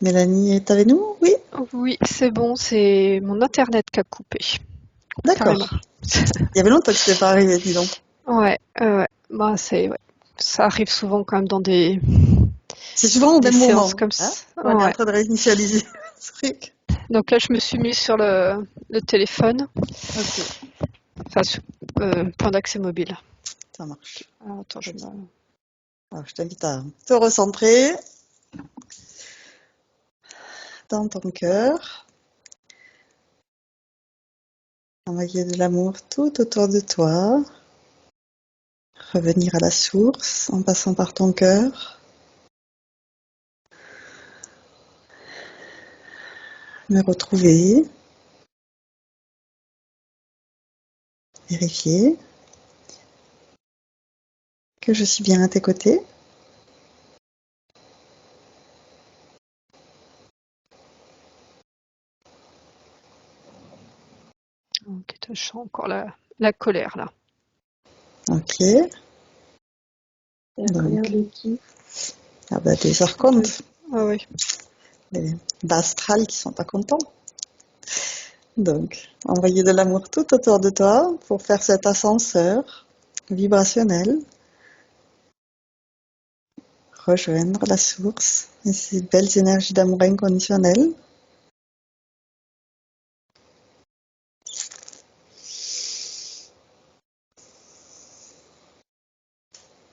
Mélanie est avec nous? Oui. Oui, c'est bon, c'est mon internet qui a coupé. D'accord. Carrément. Il y avait longtemps que c'était pas arrivé, dis donc. Ouais. Bah, ouais. Ça arrive souvent quand même dans C'est souvent au des même séances moment, comme hein, ça. où on est en Ouais. train de réinitialiser le truc. Donc là, je me suis mise sur le téléphone, Ok, enfin, sur point d'accès mobile. ça marche. Alors, attends, Très bien. Alors, je t'invite à te recentrer dans ton cœur, envoyer de l'amour tout autour de toi, revenir à la source en passant par ton cœur, me retrouver, vérifier que je suis bien à tes côtés. Ok, je sens encore la colère là. Ok, C'est la colère donc, de qui? ah bah, des archontes, Ah oui. des d'astral qui sont pas contents. Donc, envoyer de l'amour tout autour de toi pour faire cet ascenseur vibrationnel. rejoindre la source et ces belles énergies d'amour inconditionnel.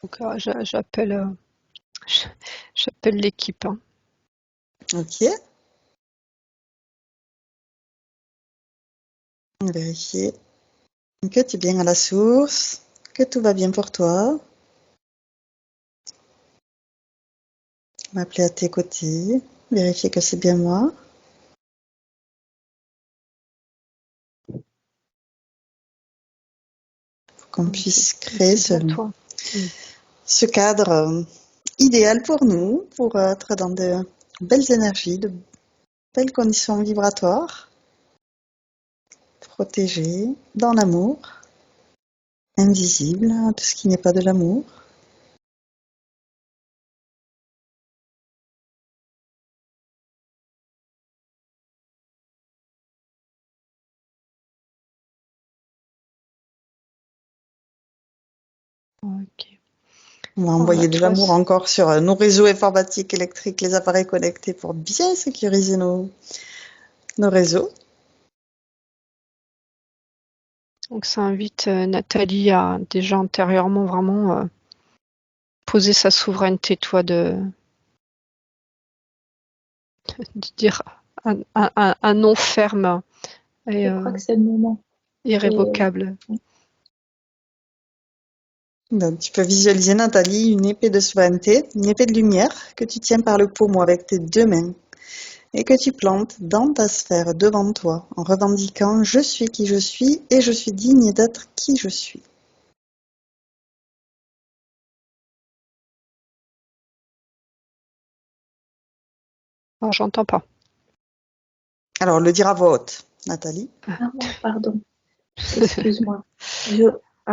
Donc, j'appelle l'équipe. Hein. Ok. Vérifier que tu es bien à la source, que tout va bien pour toi. M'appeler à tes côtés, vérifier que c'est bien moi. Pour qu'on puisse créer C'est bien toi. ce cadre idéal pour nous, pour être dans de belles énergies, de belles conditions vibratoires, protégées, dans l'amour, invisible, tout ce qui n'est pas de l'amour. Ok. On va envoyer de toi, l'amour encore sur nos réseaux informatiques, électriques, les appareils connectés pour bien sécuriser nos réseaux. donc ça invite Nathalie à déjà antérieurement vraiment poser sa souveraineté, toi, de dire un non ferme et Je crois que c'est le moment. irrévocable. Donc, tu peux visualiser, Nathalie, une épée de souveraineté, une épée de lumière que tu tiens par le pommeau avec tes deux mains et que tu plantes dans ta sphère devant toi en revendiquant je suis qui je suis et je suis digne d'être qui je suis. Alors, j'entends pas. Alors, le dire à voix haute, Nathalie. Ah, pardon. Excuse-moi.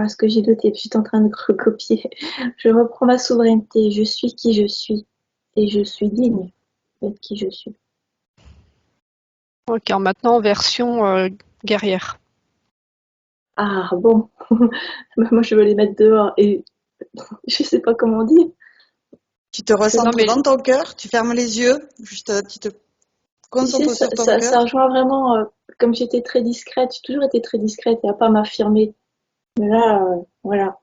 Ce que j'ai noté, je suis en train de recopier. Je reprends ma souveraineté. Je suis qui je suis. Et je suis digne d'être qui je suis. Ok, maintenant version guerrière. Ah bon. Moi, je veux les mettre dehors. Et je sais pas comment dire. Tu te Non, recentres mais dans ton cœur, tu fermes les yeux, juste tu te Tu sais, concentres sur ton ça cœur. rejoint vraiment, comme j'étais très discrète, j'ai toujours été très discrète et à pas m'affirmer. Mais là, voilà.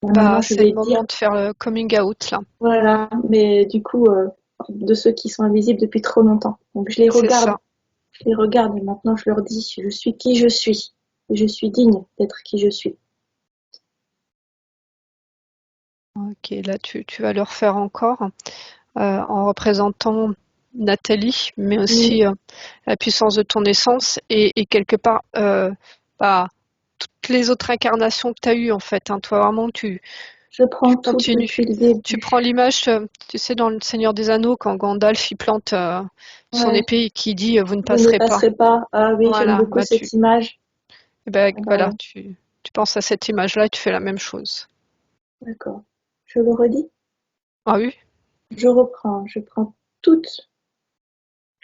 Maintenant, je c'est le vais dire, moment de faire le coming out là. voilà. Mais du coup, de ceux qui sont invisibles depuis trop longtemps. Donc, C'est ça. je les regarde et maintenant je leur dis, je suis qui je suis. Et je suis digne d'être qui je suis. Ok, là tu vas le refaire encore en représentant Nathalie, mais Oui, aussi la puissance de ton essence et quelque part bah, toutes les autres incarnations que tu as eues en fait. Hein. Toi vraiment je tu prends tout continues. depuis le Tu début. prends l'image, tu sais, dans le Seigneur des Anneaux, quand Gandalf il plante son Ouais. épée et qui dit vous ne Vous ne passerez pas. passerez pas. Ah oui, j'aime Voilà, beaucoup cette image. Ah bah, voilà, tu penses à cette image-là et tu fais la même chose. d'accord. Je le redis. Ah oui, Je prends tout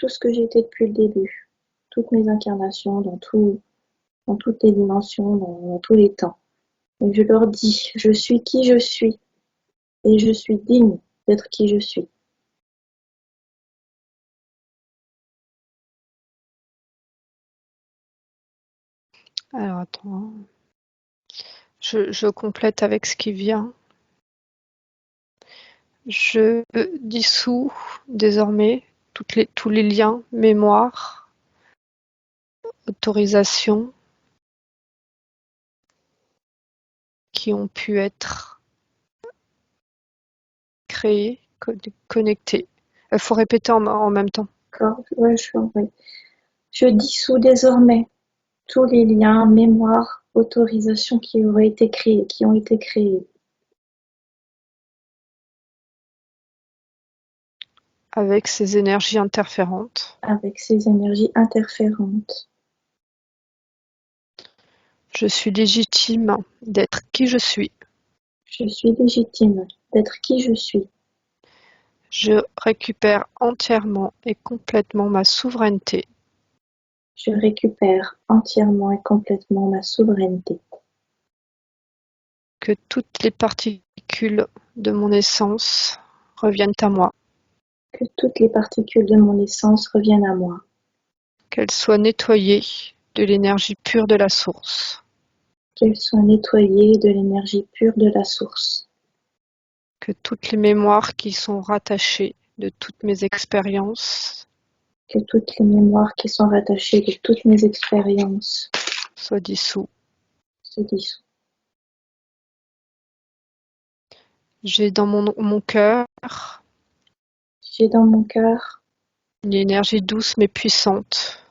ce que j'ai été depuis le début, toutes mes incarnations dans toutes les dimensions, dans tous les temps. Et je leur dis, je suis qui je suis et je suis digne d'être qui je suis. alors attends, hein. Je complète avec ce qui vient. Je dissous désormais tous les liens, mémoire, autorisation qui ont pu être créés, connectés. Il faut répéter en même temps. D'accord? Ouais, ouais. Je dissous désormais tous les liens, mémoires, autorisations qui ont été créés Avec ces énergies interférentes, avec ces énergies interférentes. je suis légitime d'être qui je suis. Je suis légitime d'être qui je suis. Je récupère entièrement et complètement ma souveraineté. Je récupère entièrement et complètement ma souveraineté. Que toutes les particules de mon essence reviennent à moi. Que toutes les particules de mon essence reviennent à moi. Qu'elles soient nettoyées de l'énergie pure de la source. Qu'elles soient nettoyées de l'énergie pure de la source. Que toutes les mémoires qui sont rattachées de toutes mes expériences Que toutes les mémoires qui sont rattachées de toutes mes expériences soient dissoues. se dissouent. J'ai dans mon cœur J'ai dans mon cœur une énergie douce mais puissante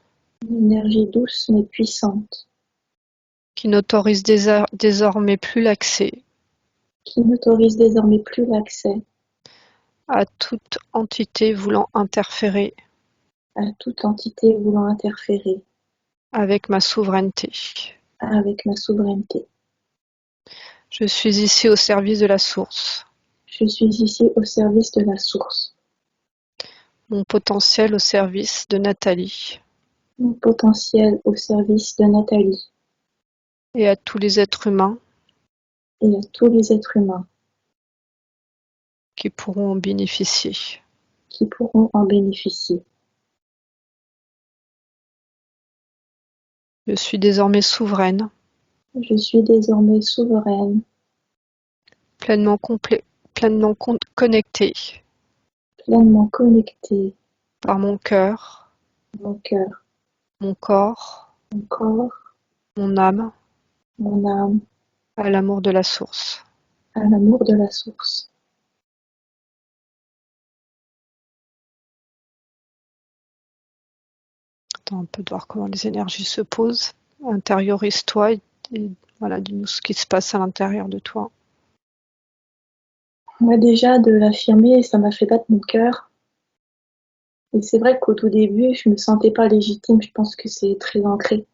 une énergie douce mais puissante qui n'autorise désormais plus l'accès qui n'autorise désormais plus l'accès à toute entité voulant interférer à toute entité voulant interférer avec ma souveraineté. avec ma souveraineté. Je suis ici au service de la source, Je suis ici au service de la source, mon potentiel au service de Nathalie mon potentiel au service de Nathalie et à tous les êtres humains et à tous les êtres humains qui pourront en bénéficier. qui pourront en bénéficier. Je suis désormais souveraine, Je suis désormais souveraine, pleinement connectée pleinement connectée, par mon cœur, mon cœur, mon corps, mon corps, mon âme, mon âme, à l'amour de la source. à l'amour de la source. Attends, on peut voir comment les énergies se posent. Intériorise-toi et voilà, dis-nous ce qui se passe à l'intérieur de toi. Moi déjà, de l'affirmer, ça m'a fait battre mon cœur. Et c'est vrai qu'au tout début, je me sentais pas légitime, je pense que c'est très ancré.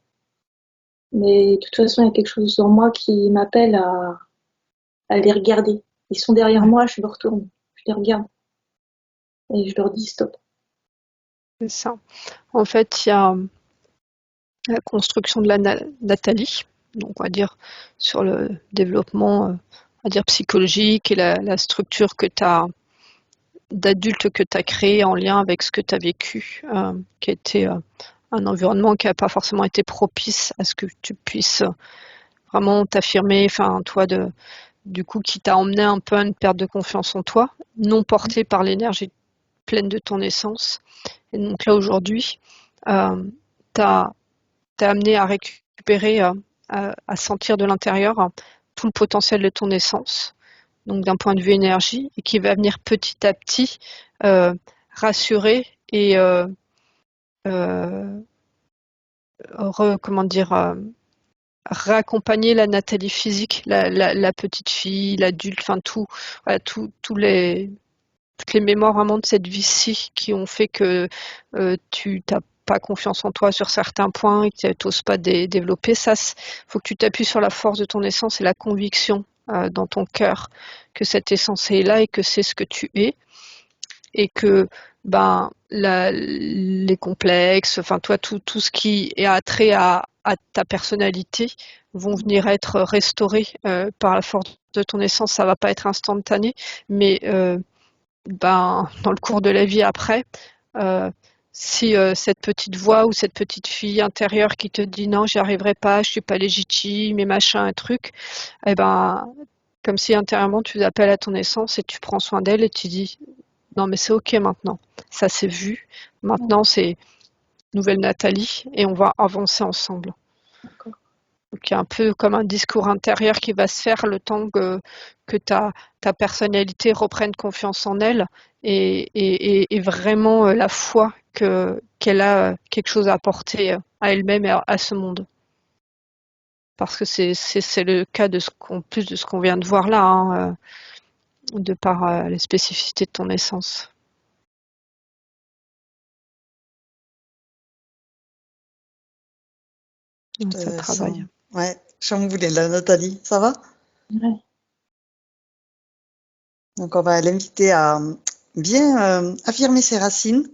Mais de toute façon, il y a quelque chose en moi qui m'appelle à les regarder. Ils sont derrière moi, je me retourne, je les regarde et je leur dis stop. C'est ça. En fait, il y a la construction de la Nathalie, donc on va dire sur le développement on va dire psychologique et la structure que tu as d'adulte que tu as créé en lien avec ce que tu as vécu, qui a été un environnement qui n'a pas forcément été propice à ce que tu puisses vraiment t'affirmer, enfin toi du coup qui t'a emmené un peu à une perte de confiance en toi, non portée par l'énergie pleine de ton essence. Et donc là aujourd'hui, t'as amené à récupérer, à sentir de l'intérieur tout le potentiel de ton essence, donc d'un point de vue énergie, et qui va venir petit à petit rassurer et comment dire, raccompagner la Nathalie physique, la petite fille, l'adulte, enfin tout, voilà, toutes les mémoires vraiment de cette vie-ci qui ont fait que tu n'as pas confiance en toi sur certains points et que tu n'oses pas développer. Ça, faut que tu t'appuies sur la force de ton essence et la conviction dans ton cœur que cette essence est là et que c'est ce que tu es et que ben les complexes, enfin toi tout ce qui est attrait à ta personnalité vont venir être restaurés par la force de ton essence. Ça va pas être instantané, mais ben dans le cours de la vie après, si cette petite voix ou cette petite fille intérieure qui te dit non, j'y arriverai pas, je suis pas légitime et machin un truc, eh ben comme si intérieurement tu appelles à ton essence et tu prends soin d'elle et tu dis non mais c'est ok maintenant, ça c'est vu, maintenant c'est nouvelle Nathalie et on va avancer ensemble. D'accord. Donc il y a un peu comme un discours intérieur qui va se faire le temps que ta personnalité reprenne confiance en elle et vraiment la foi qu'elle a quelque chose à apporter à elle-même et à ce monde. Parce que c'est le cas de plus de ce qu'on vient de voir là, hein, de par les spécificités de ton essence. Ça travaille. Ouais, chamboulée la Nathalie, ça va? Ouais. Donc on va l'inviter à bien affirmer ses racines.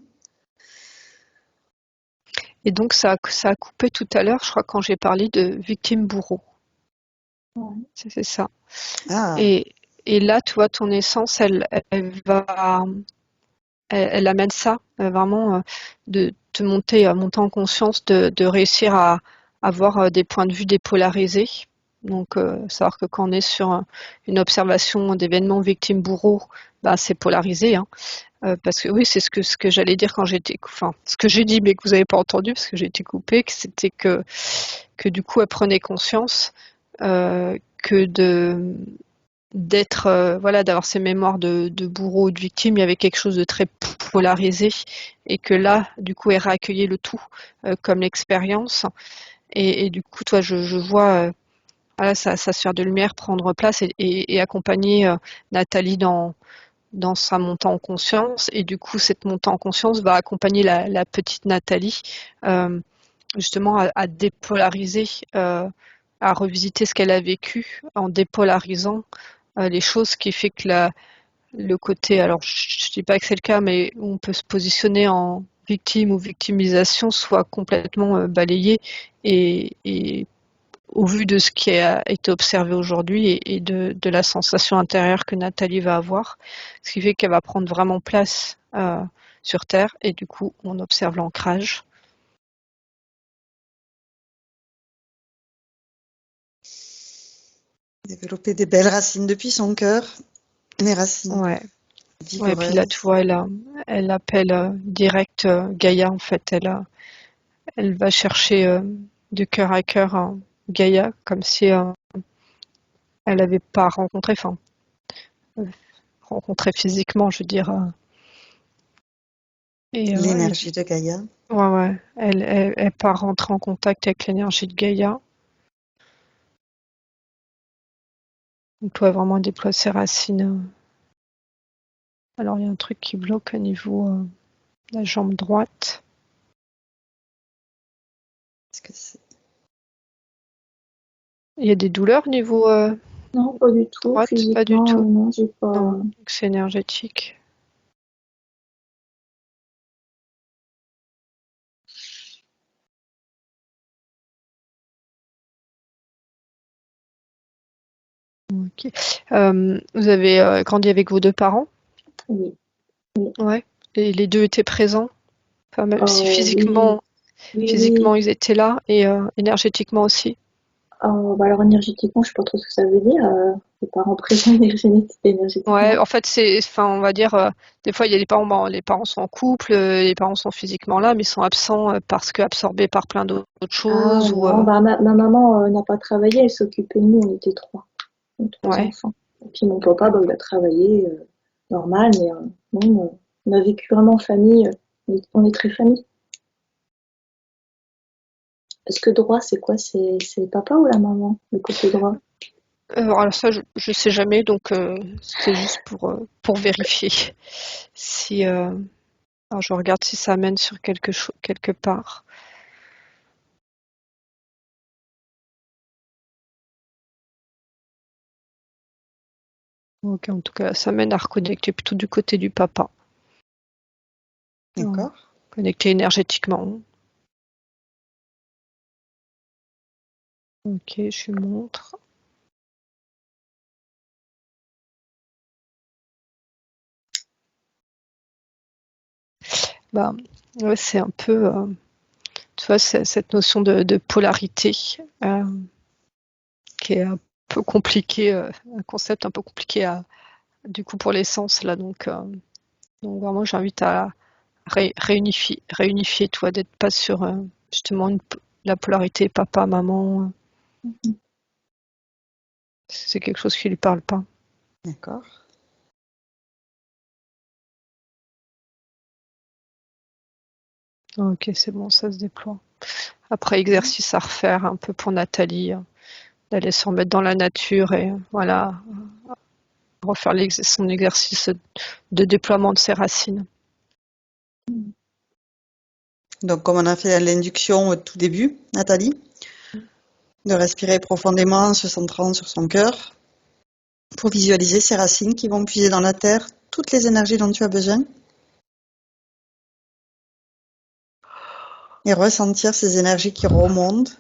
Et donc ça a coupé tout à l'heure, je crois, quand j'ai parlé de victime bourreau. Ouais. C'est ça. Ah, Et Et là, tu vois, ton essence, elle amène ça, vraiment, de te monter en conscience, de réussir à avoir des points de vue dépolarisés. Donc, savoir que quand on est sur une observation d'événements victime-bourreau, bah, c'est polarisé, hein. Parce que oui, c'est ce que j'allais dire quand enfin, ce que j'ai dit, mais que vous n'avez pas entendu parce que j'ai été coupée, que c'était que du coup, elle prenait conscience que voilà, d'avoir ces mémoires de bourreau ou de victime, il y avait quelque chose de très polarisé et que là, du coup, elle réaccueillait le tout comme l'expérience. Et du coup, toi, je vois voilà, sa sphère de lumière prendre place et accompagner Nathalie dans sa montée en conscience. Et du coup, cette montée en conscience va accompagner la petite Nathalie euh, justement à dépolariser, à revisiter ce qu'elle a vécu en dépolarisant les choses, qui fait que le côté, alors je ne dis pas que c'est le cas, mais où on peut se positionner en victime ou victimisation soit complètement balayé et au vu de ce qui a été observé aujourd'hui et de la sensation intérieure que Nathalie va avoir, ce qui fait qu'elle va prendre vraiment place sur Terre et du coup on observe l'ancrage. Développer des belles racines depuis son cœur, les racines Ouais. Ouais, et puis là, tu vigoureuses. vois, elle appelle direct Gaïa, en fait. Elle va chercher de cœur à cœur Gaïa, comme si elle n'avait pas rencontré, enfin, euh, rencontré physiquement, je veux dire. L'énergie de Gaïa. Ouais, ouais, elle part rentrer en contact avec l'énergie de Gaïa. Donc, toi, vraiment, elle déploie ses racines. Alors, il y a un truc qui bloque au niveau de la jambe droite. Est-ce que c'est Il y a des douleurs au niveau Non, pas du tout. droite? Pas du Physiquement, tout. non, j'ai Non, pas. donc c'est énergétique. Ok. Vous avez grandi avec vos deux parents? Oui, oui. Ouais. Et les deux étaient présents? Enfin, même si Oui, oui, oui. physiquement ils étaient là et énergétiquement aussi? Bah alors énergétiquement, je sais pas trop ce que ça veut dire. Les parents présents Ouais, énergétiquement. en fait, enfin, on va dire, des fois, il y a les parents, bon, les parents sont en couple, les parents sont physiquement là, mais ils sont absents parce que absorbés par plein d'autres Ah choses ou, non, bah ma maman n'a pas travaillé, elle s'occupait de nous, on était trois ouais. enfants. Et puis mon papa, bah, il a travaillé normal, mais non, on a vécu vraiment en famille, on est très famille. Est-ce que droit, c'est quoi? C'est le papa ou la maman, le côté droit? Alors ça, je sais jamais, donc c'était juste pour vérifier si. Alors je regarde si ça mène sur quelque part. Ok, en tout cas, ça mène à reconnecter plutôt du côté du papa. d'accord? Connecter énergétiquement. Ok, je lui montre. Bah, ouais, c'est un peu, tu vois, cette notion de polarité euh, qui est un peu compliqué, un concept un peu compliqué du coup pour l'essence là. Donc vraiment, j'invite à réunifier, toi, d'être pas sur justement la polarité papa-maman. C'est quelque chose qui lui parle pas. D'accord. Ok, c'est bon, ça se déploie. Après, exercice à refaire un peu pour Nathalie, d'aller se remettre dans la nature et voilà, refaire son exercice de déploiement de ses racines. Donc, comme on a fait l'induction au tout début, Nathalie, de respirer profondément en se centrant sur son cœur pour visualiser ces racines qui vont puiser dans la terre toutes les énergies dont tu as besoin et ressentir ces énergies qui remontent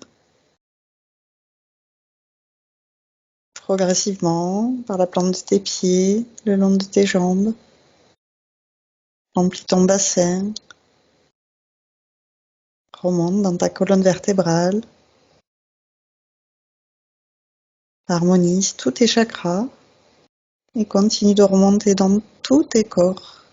progressivement par la plante de tes pieds, le long de tes jambes. Remplis ton bassin. Remonte dans ta colonne vertébrale. Harmonise tous tes chakras et continue de remonter dans tous tes corps.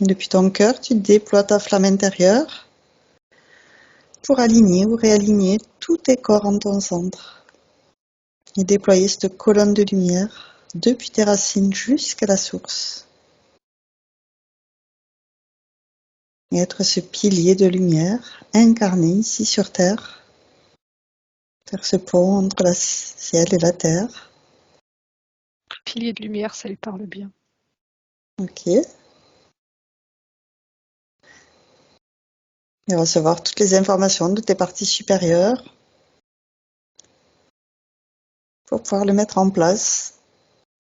Et depuis ton cœur, tu déploies ta flamme intérieure pour aligner ou réaligner tous tes corps en ton centre. Et déployer cette colonne de lumière depuis tes racines jusqu'à la source. Et être ce pilier de lumière incarné ici sur Terre. Faire ce pont entre le ciel et la terre. Pilier de lumière, ça lui parle bien. Ok. Et recevoir toutes les informations de tes parties supérieures pour pouvoir le mettre en place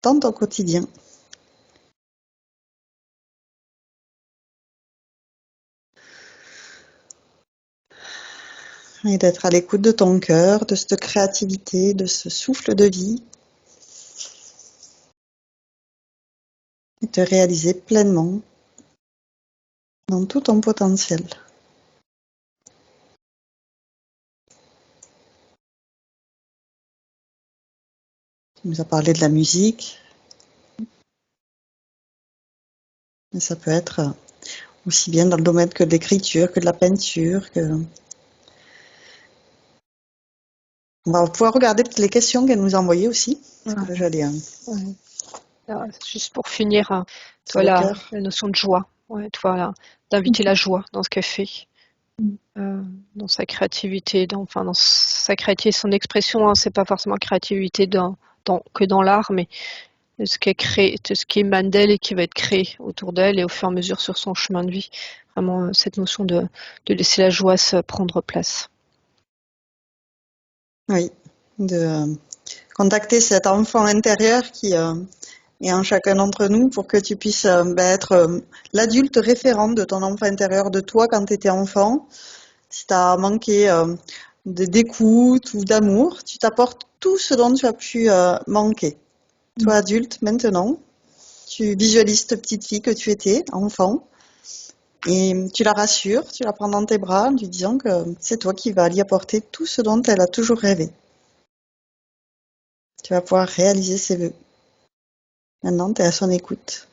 dans ton quotidien. Et d'être à l'écoute de ton cœur, de cette créativité, de ce souffle de vie. Et te réaliser pleinement dans tout ton potentiel. Tu nous as parlé de la musique. Mais ça peut être aussi bien dans le domaine que de l'écriture, que de la peinture, que... On va pouvoir regarder les questions qu'elle nous a envoyées aussi. Parce que là, j'allais Juste pour finir, sur toi, le la cœur. notion de joie, toi, d'inviter la joie dans ce qu'elle fait, dans sa créativité, dans sa créativité, son expression, c'est pas forcément créativité que dans l'art, mais de ce qu'elle crée, de ce qui émane d'elle et qui va être créé autour d'elle et au fur et à mesure sur son chemin de vie. Vraiment, cette notion de laisser la joie se prendre place. Oui, de contacter cet enfant intérieur qui est en chacun d'entre nous pour que tu puisses être l'adulte référent de ton enfant intérieur, de toi quand tu étais enfant. Si tu as manqué d'écoute ou d'amour, tu t'apportes tout ce dont tu as pu manquer. Toi, adulte, maintenant, tu visualises cette petite fille que tu étais, enfant, et tu la rassures, tu la prends dans tes bras en lui disant que c'est toi qui vas lui apporter tout ce dont elle a toujours rêvé. Tu vas pouvoir réaliser ses vœux. Maintenant, tu es à son écoute.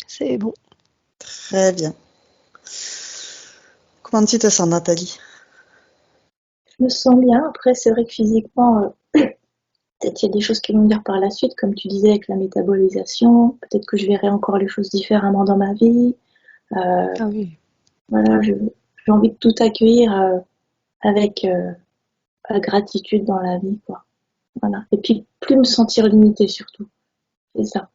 C'est bon. Très bien. Comment tu te sens, Nathalie? Je me sens bien. Après, c'est vrai que physiquement, peut-être il y a des choses qui vont venir par la suite, comme tu disais, avec la métabolisation. Peut-être que je verrai encore les choses différemment dans ma vie. Ah oui. Voilà, j'ai envie de tout accueillir avec gratitude dans la vie, quoi. Voilà. Et puis, plus me sentir limitée, surtout. C'est ça.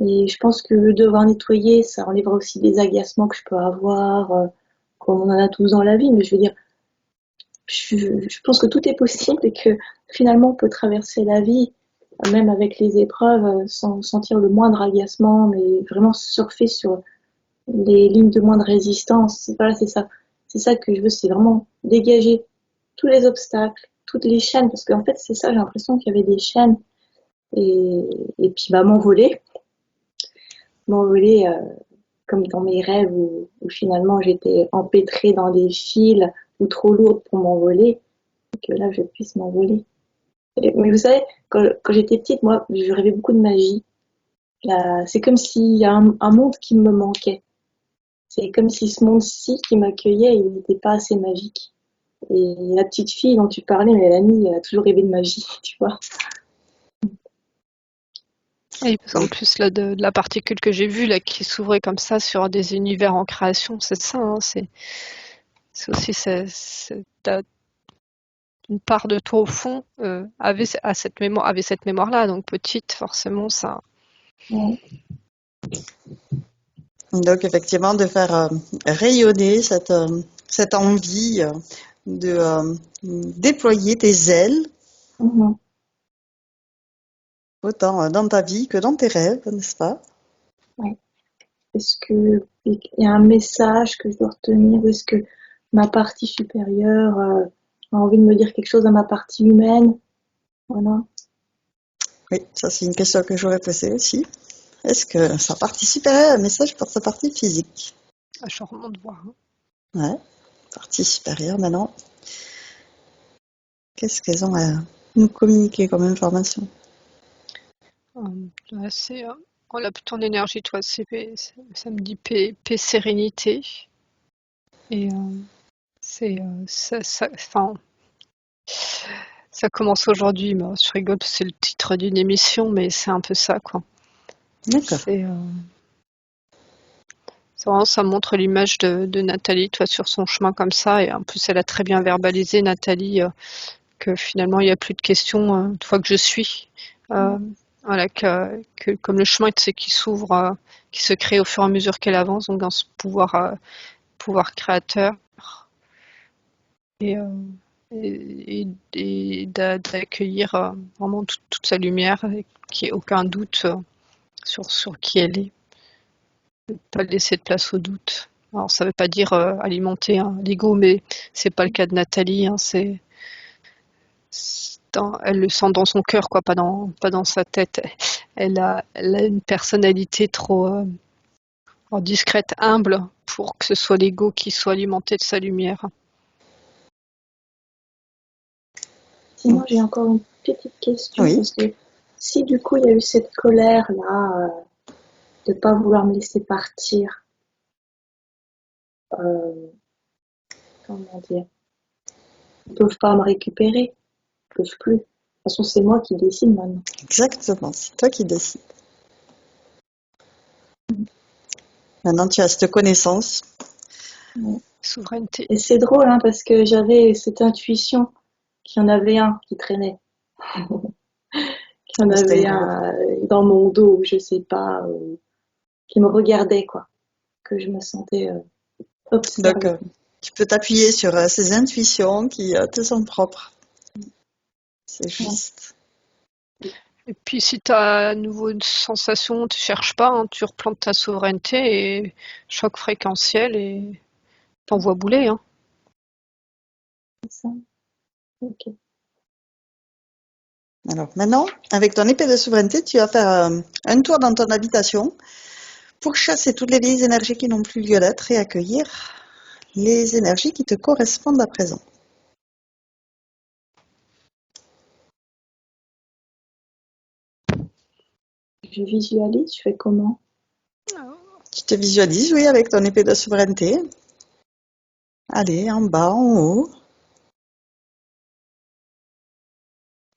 Et je pense que devoir nettoyer, ça enlèvera aussi des agacements que je peux avoir, comme on en a tous dans la vie. Mais je veux dire, je pense que tout est possible et que finalement, on peut traverser la vie, même avec les épreuves, sans sentir le moindre agacement, mais vraiment surfer sur les lignes de moindre résistance. Voilà, c'est ça. C'est ça que je veux, c'est vraiment dégager tous les obstacles, toutes les chaînes, parce qu'en fait, c'est ça, j'ai l'impression qu'il y avait des chaînes, et puis bah, m'envoler comme dans mes rêves où finalement j'étais empêtrée dans des fils ou trop lourde pour m'envoler, et que là je puisse m'envoler. Mais vous savez, quand j'étais petite, moi, je rêvais beaucoup de magie. Là, c'est comme s'il y a un monde qui me manquait. C'est comme si ce monde-ci qui m'accueillait, il n'était pas assez magique. Et la petite fille dont tu parlais, Mélanie, elle a toujours rêvé de magie, tu vois. Et parce qu'en plus là, de la particule que j'ai vue là, qui s'ouvrait comme ça sur des univers en création, c'est ça, c'est aussi une part de toi au fond avait cette mémoire-là, donc petite, forcément ça. Ouais. Donc, effectivement, de faire rayonner cette envie de déployer tes ailes, autant dans ta vie que dans tes rêves, n'est-ce pas? Ouais. Parce que il y a un message que je dois retenir, ou est-ce que ma partie supérieure a envie de me dire quelque chose à ma partie humaine? Voilà. Oui, ça c'est une question que j'aurais posée aussi. Est-ce que sa partie supérieure a un message pour sa partie physique? Ah, je remonte voir. Ouais, partie supérieure maintenant. Qu'est-ce qu'elles ont à nous communiquer comme information? Là, voilà, ton énergie, toi, ça me dit paix, sérénité. Et enfin, ça commence aujourd'hui, mais je rigole, c'est le titre d'une émission, mais c'est un peu ça, quoi. D'accord. Vraiment, ça montre l'image de Nathalie, toi, sur son chemin comme ça, et en plus, elle a très bien verbalisé, Nathalie, que finalement, il n'y a plus de questions une fois que je suis. Voilà, que comme le chemin qui s'ouvre, qui se crée au fur et à mesure qu'elle avance, donc dans ce pouvoir créateur, et d'accueillir vraiment toute sa lumière, et qu'il n'y ait aucun doute sur qui elle est. Ne pas laisser de place au doute. Alors ça ne veut pas dire alimenter l'ego, mais c'est pas le cas de Nathalie. Elle le sent dans son cœur, quoi, pas dans sa tête. Elle a une personnalité trop discrète, humble, pour que ce soit l'ego qui soit alimenté de sa lumière. Sinon, j'ai encore une petite question, Oui. parce que si du coup il y a eu cette colère-là de ne pas vouloir me laisser partir, comment dire, ils ne peuvent pas me récupérer, ils ne peuvent plus. De toute façon, c'est moi qui décide maintenant. Exactement, c'est toi qui décides. Maintenant, tu as cette connaissance. Ouais. Souveraineté. Et c'est drôle, hein, parce que j'avais cette intuition qu'il y en avait un qui traînait. Qu'il y en avait un dans mon dos, je sais pas, qui me regardait, quoi. Que je me sentais observée. Donc, tu peux t'appuyer sur ces intuitions qui te sont propres. C'est juste. Et puis si tu as à nouveau une sensation, tu cherches pas, tu replantes ta souveraineté et choc fréquentiel et t'envoies bouler. C'est ça. Ok. Alors maintenant, avec ton épée de souveraineté, tu vas faire un tour dans ton habitation pour chasser toutes les vieilles énergies qui n'ont plus lieu d'être et accueillir les énergies qui te correspondent à présent. Je visualise, je fais comment? Tu te visualises, oui, avec ton épée de souveraineté. Allez, en bas, en haut.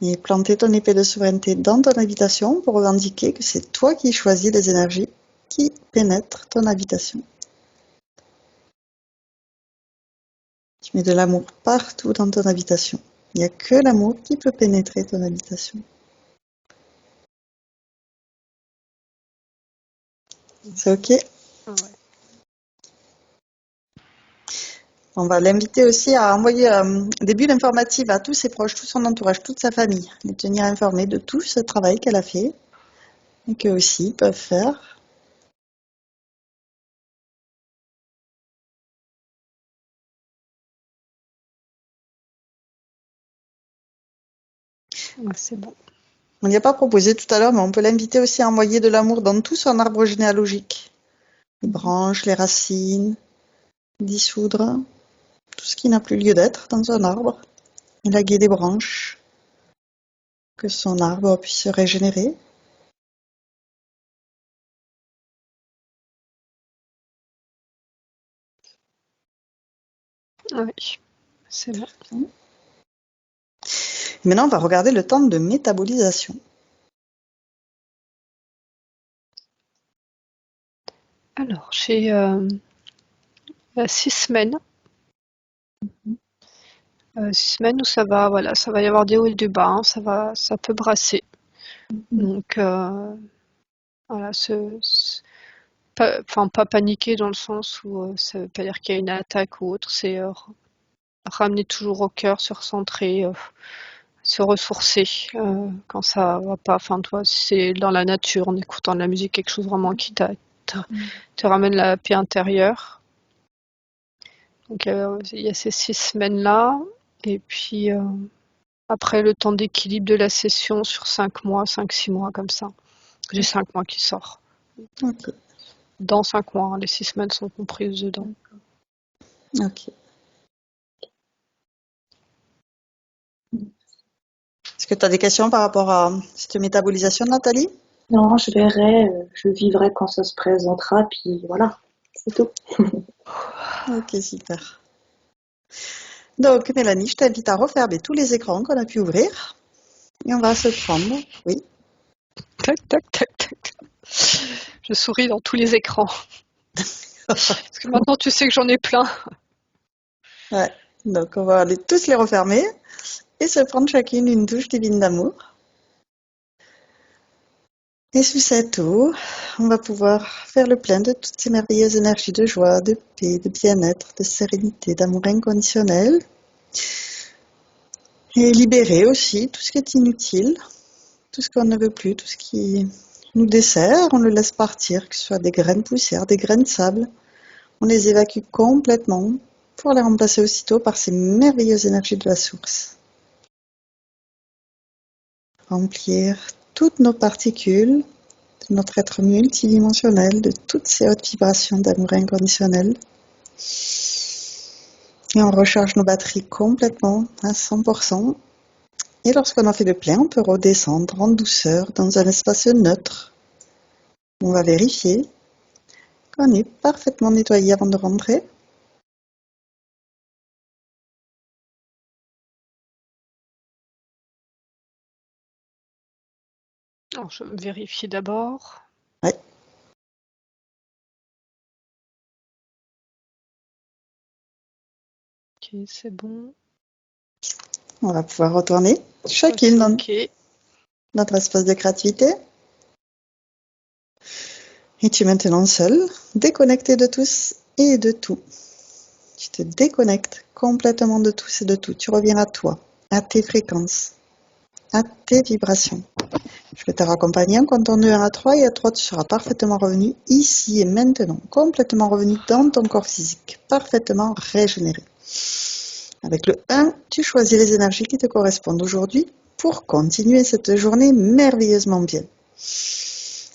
Et planter ton épée de souveraineté dans ton habitation pour revendiquer que c'est toi qui choisis les énergies qui pénètrent ton habitation. Tu mets de l'amour partout dans ton habitation. Il n'y a que l'amour qui peut pénétrer ton habitation. C'est ok? Ouais. On va l'inviter aussi à envoyer des bulles informatives à tous ses proches, tout son entourage, toute sa famille, les tenir informés de tout ce travail qu'elle a fait et qu'eux aussi peuvent faire. C'est bon. On n'y a pas proposé tout à l'heure, mais on peut l'inviter aussi à envoyer de l'amour dans tout son arbre généalogique. Les branches, les racines, dissoudre tout ce qui n'a plus lieu d'être dans un arbre, élaguer des branches, que son arbre puisse se régénérer. Oui, c'est bon. Maintenant, on va regarder le temps de métabolisation. Alors, j'ai 6 semaines. 6 semaines où ça va y avoir des hauts et des bas, ça peut brasser. Donc, voilà, pas paniquer dans le sens où ça veut pas dire qu'il y a une attaque ou autre, c'est ramener toujours au cœur, se recentrer, se ressourcer quand ça va pas. Enfin, toi, c'est dans la nature, en écoutant de la musique, quelque chose vraiment qui te ramène la paix intérieure. Donc il y a ces 6 semaines-là. Et puis après le temps d'équilibre de la session sur 5 mois, 5-6 mois comme ça. J'ai 5 mois qui sort. Ok. Dans 5 mois, hein, les 6 semaines sont comprises dedans. Ok. Est-ce que tu as des questions par rapport à cette métabolisation, Nathalie? Non, je verrai, je vivrai quand ça se présentera, puis voilà, c'est tout. Ok, super. Donc, Mélanie, je t'invite à refermer tous les écrans qu'on a pu ouvrir. Et on va se prendre, oui. Tac, tac, tac, tac. Je souris dans tous les écrans. Parce que maintenant, tu sais que j'en ai plein. Ouais. Donc, on va aller tous les refermer et se prendre chacune une douche divine d'amour. Et sous cette eau, on va pouvoir faire le plein de toutes ces merveilleuses énergies de joie, de paix, de bien-être, de sérénité, d'amour inconditionnel. Et libérer aussi tout ce qui est inutile, tout ce qu'on ne veut plus, tout ce qui nous dessert, on le laisse partir, que ce soit des graines de poussière, des graines de sable. On les évacue complètement pour les remplacer aussitôt par ces merveilleuses énergies de la source. Remplir toutes nos particules de notre être multidimensionnel, de toutes ces hautes vibrations d'amour inconditionnel. Et on recharge nos batteries complètement à 100%. Et lorsqu'on a fait le plein, on peut redescendre en douceur dans un espace neutre. On va vérifier qu'on est parfaitement nettoyé avant de rentrer. Alors, je vérifie d'abord. Ouais. Ok, c'est bon. On va pouvoir retourner chacune dans Ok. notre espace de gratuité. Et tu es maintenant seule, déconnectée de tous et de tout. Tu te déconnectes complètement de tous et de tout. Tu reviens à toi, à tes fréquences, à tes vibrations. Je vais te raccompagner en comptant de 1 à 3 et à 3 tu seras parfaitement revenu ici et maintenant, complètement revenu dans ton corps physique, parfaitement régénéré. Avec le 1, tu choisis les énergies qui te correspondent aujourd'hui pour continuer cette journée merveilleusement bien.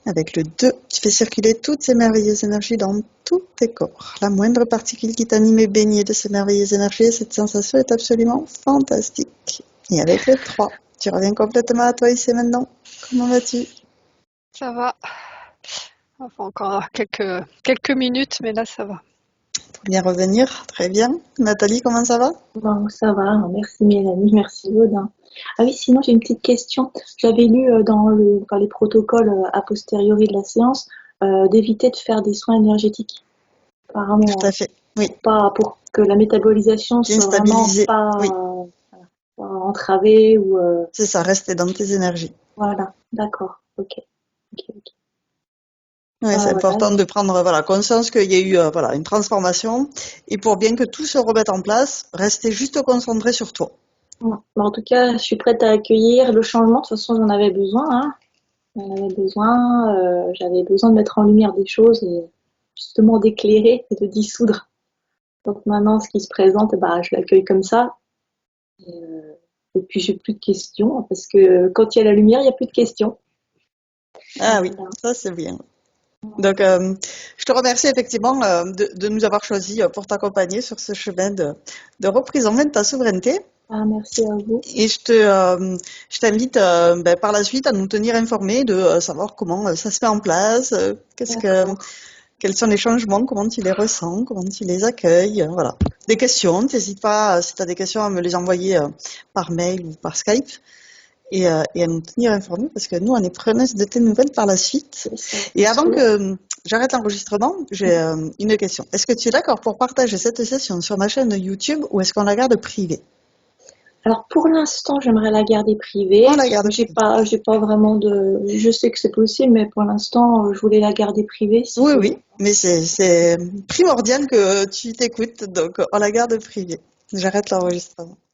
Avec le 2, tu fais circuler toutes ces merveilleuses énergies dans tous tes corps. La moindre particule qui t'anime est baignée de ces merveilleuses énergies et cette sensation est absolument fantastique. Et avec le 3, tu reviens complètement à toi ici et maintenant. Comment vas-tu? Ça va. Enfin, encore quelques minutes, mais là, ça va. Pour bien revenir, très bien. Nathalie, comment ça va? Bon, ça va, merci Mélanie, merci Baudin. Ah oui, sinon j'ai une petite question. J'avais lu dans les protocoles a posteriori de la séance d'éviter de faire des soins énergétiques. Apparemment, Tout à fait. Oui, pour que la métabolisation bien soit vraiment stabilisé. Oui, pas entravée ou c'est ça, rester dans tes énergies. voilà, d'accord, ok, ok. Oui, c'est Voilà. important de prendre conscience qu'il y a eu une transformation. Et pour bien que tout se remette en place, rester juste concentré sur toi. Bon, en tout cas, je suis prête à accueillir le changement. De toute façon, j'en avais besoin, hein. J'en avais besoin. J'avais besoin de mettre en lumière des choses et justement d'éclairer et de dissoudre. Donc maintenant, ce qui se présente, bah, je l'accueille comme ça. Et puis, j'ai plus de questions parce que quand il y a la lumière, il n'y a plus de questions. Ah oui, Voilà. ça c'est bien. Donc, je te remercie effectivement de nous avoir choisis pour t'accompagner sur ce chemin de reprise en main de ta souveraineté. Ah, merci à vous. Et je t'invite par la suite à nous tenir informés de savoir comment ça se met en place, D'accord. quels sont les changements, comment tu les ressens, comment tu les accueilles. Voilà. Des questions, n'hésite pas, si tu as des questions, à me les envoyer par mail ou par Skype et à nous tenir informés parce que nous, on est preneuses de tes nouvelles par la suite. C'est ça. Et avant que j'arrête l'enregistrement, j'ai une question. Est-ce que tu es d'accord pour partager cette session sur ma chaîne YouTube ou est-ce qu'on la garde privée? Alors pour l'instant, j'aimerais la garder privée. On la garde J'ai privée. pas, j'ai pas vraiment de. Je sais que c'est possible, mais pour l'instant, je voulais la garder privée si Oui, possible. oui, mais c'est primordial que tu t'écoutes, donc on la garde privée. J'arrête l'enregistrement.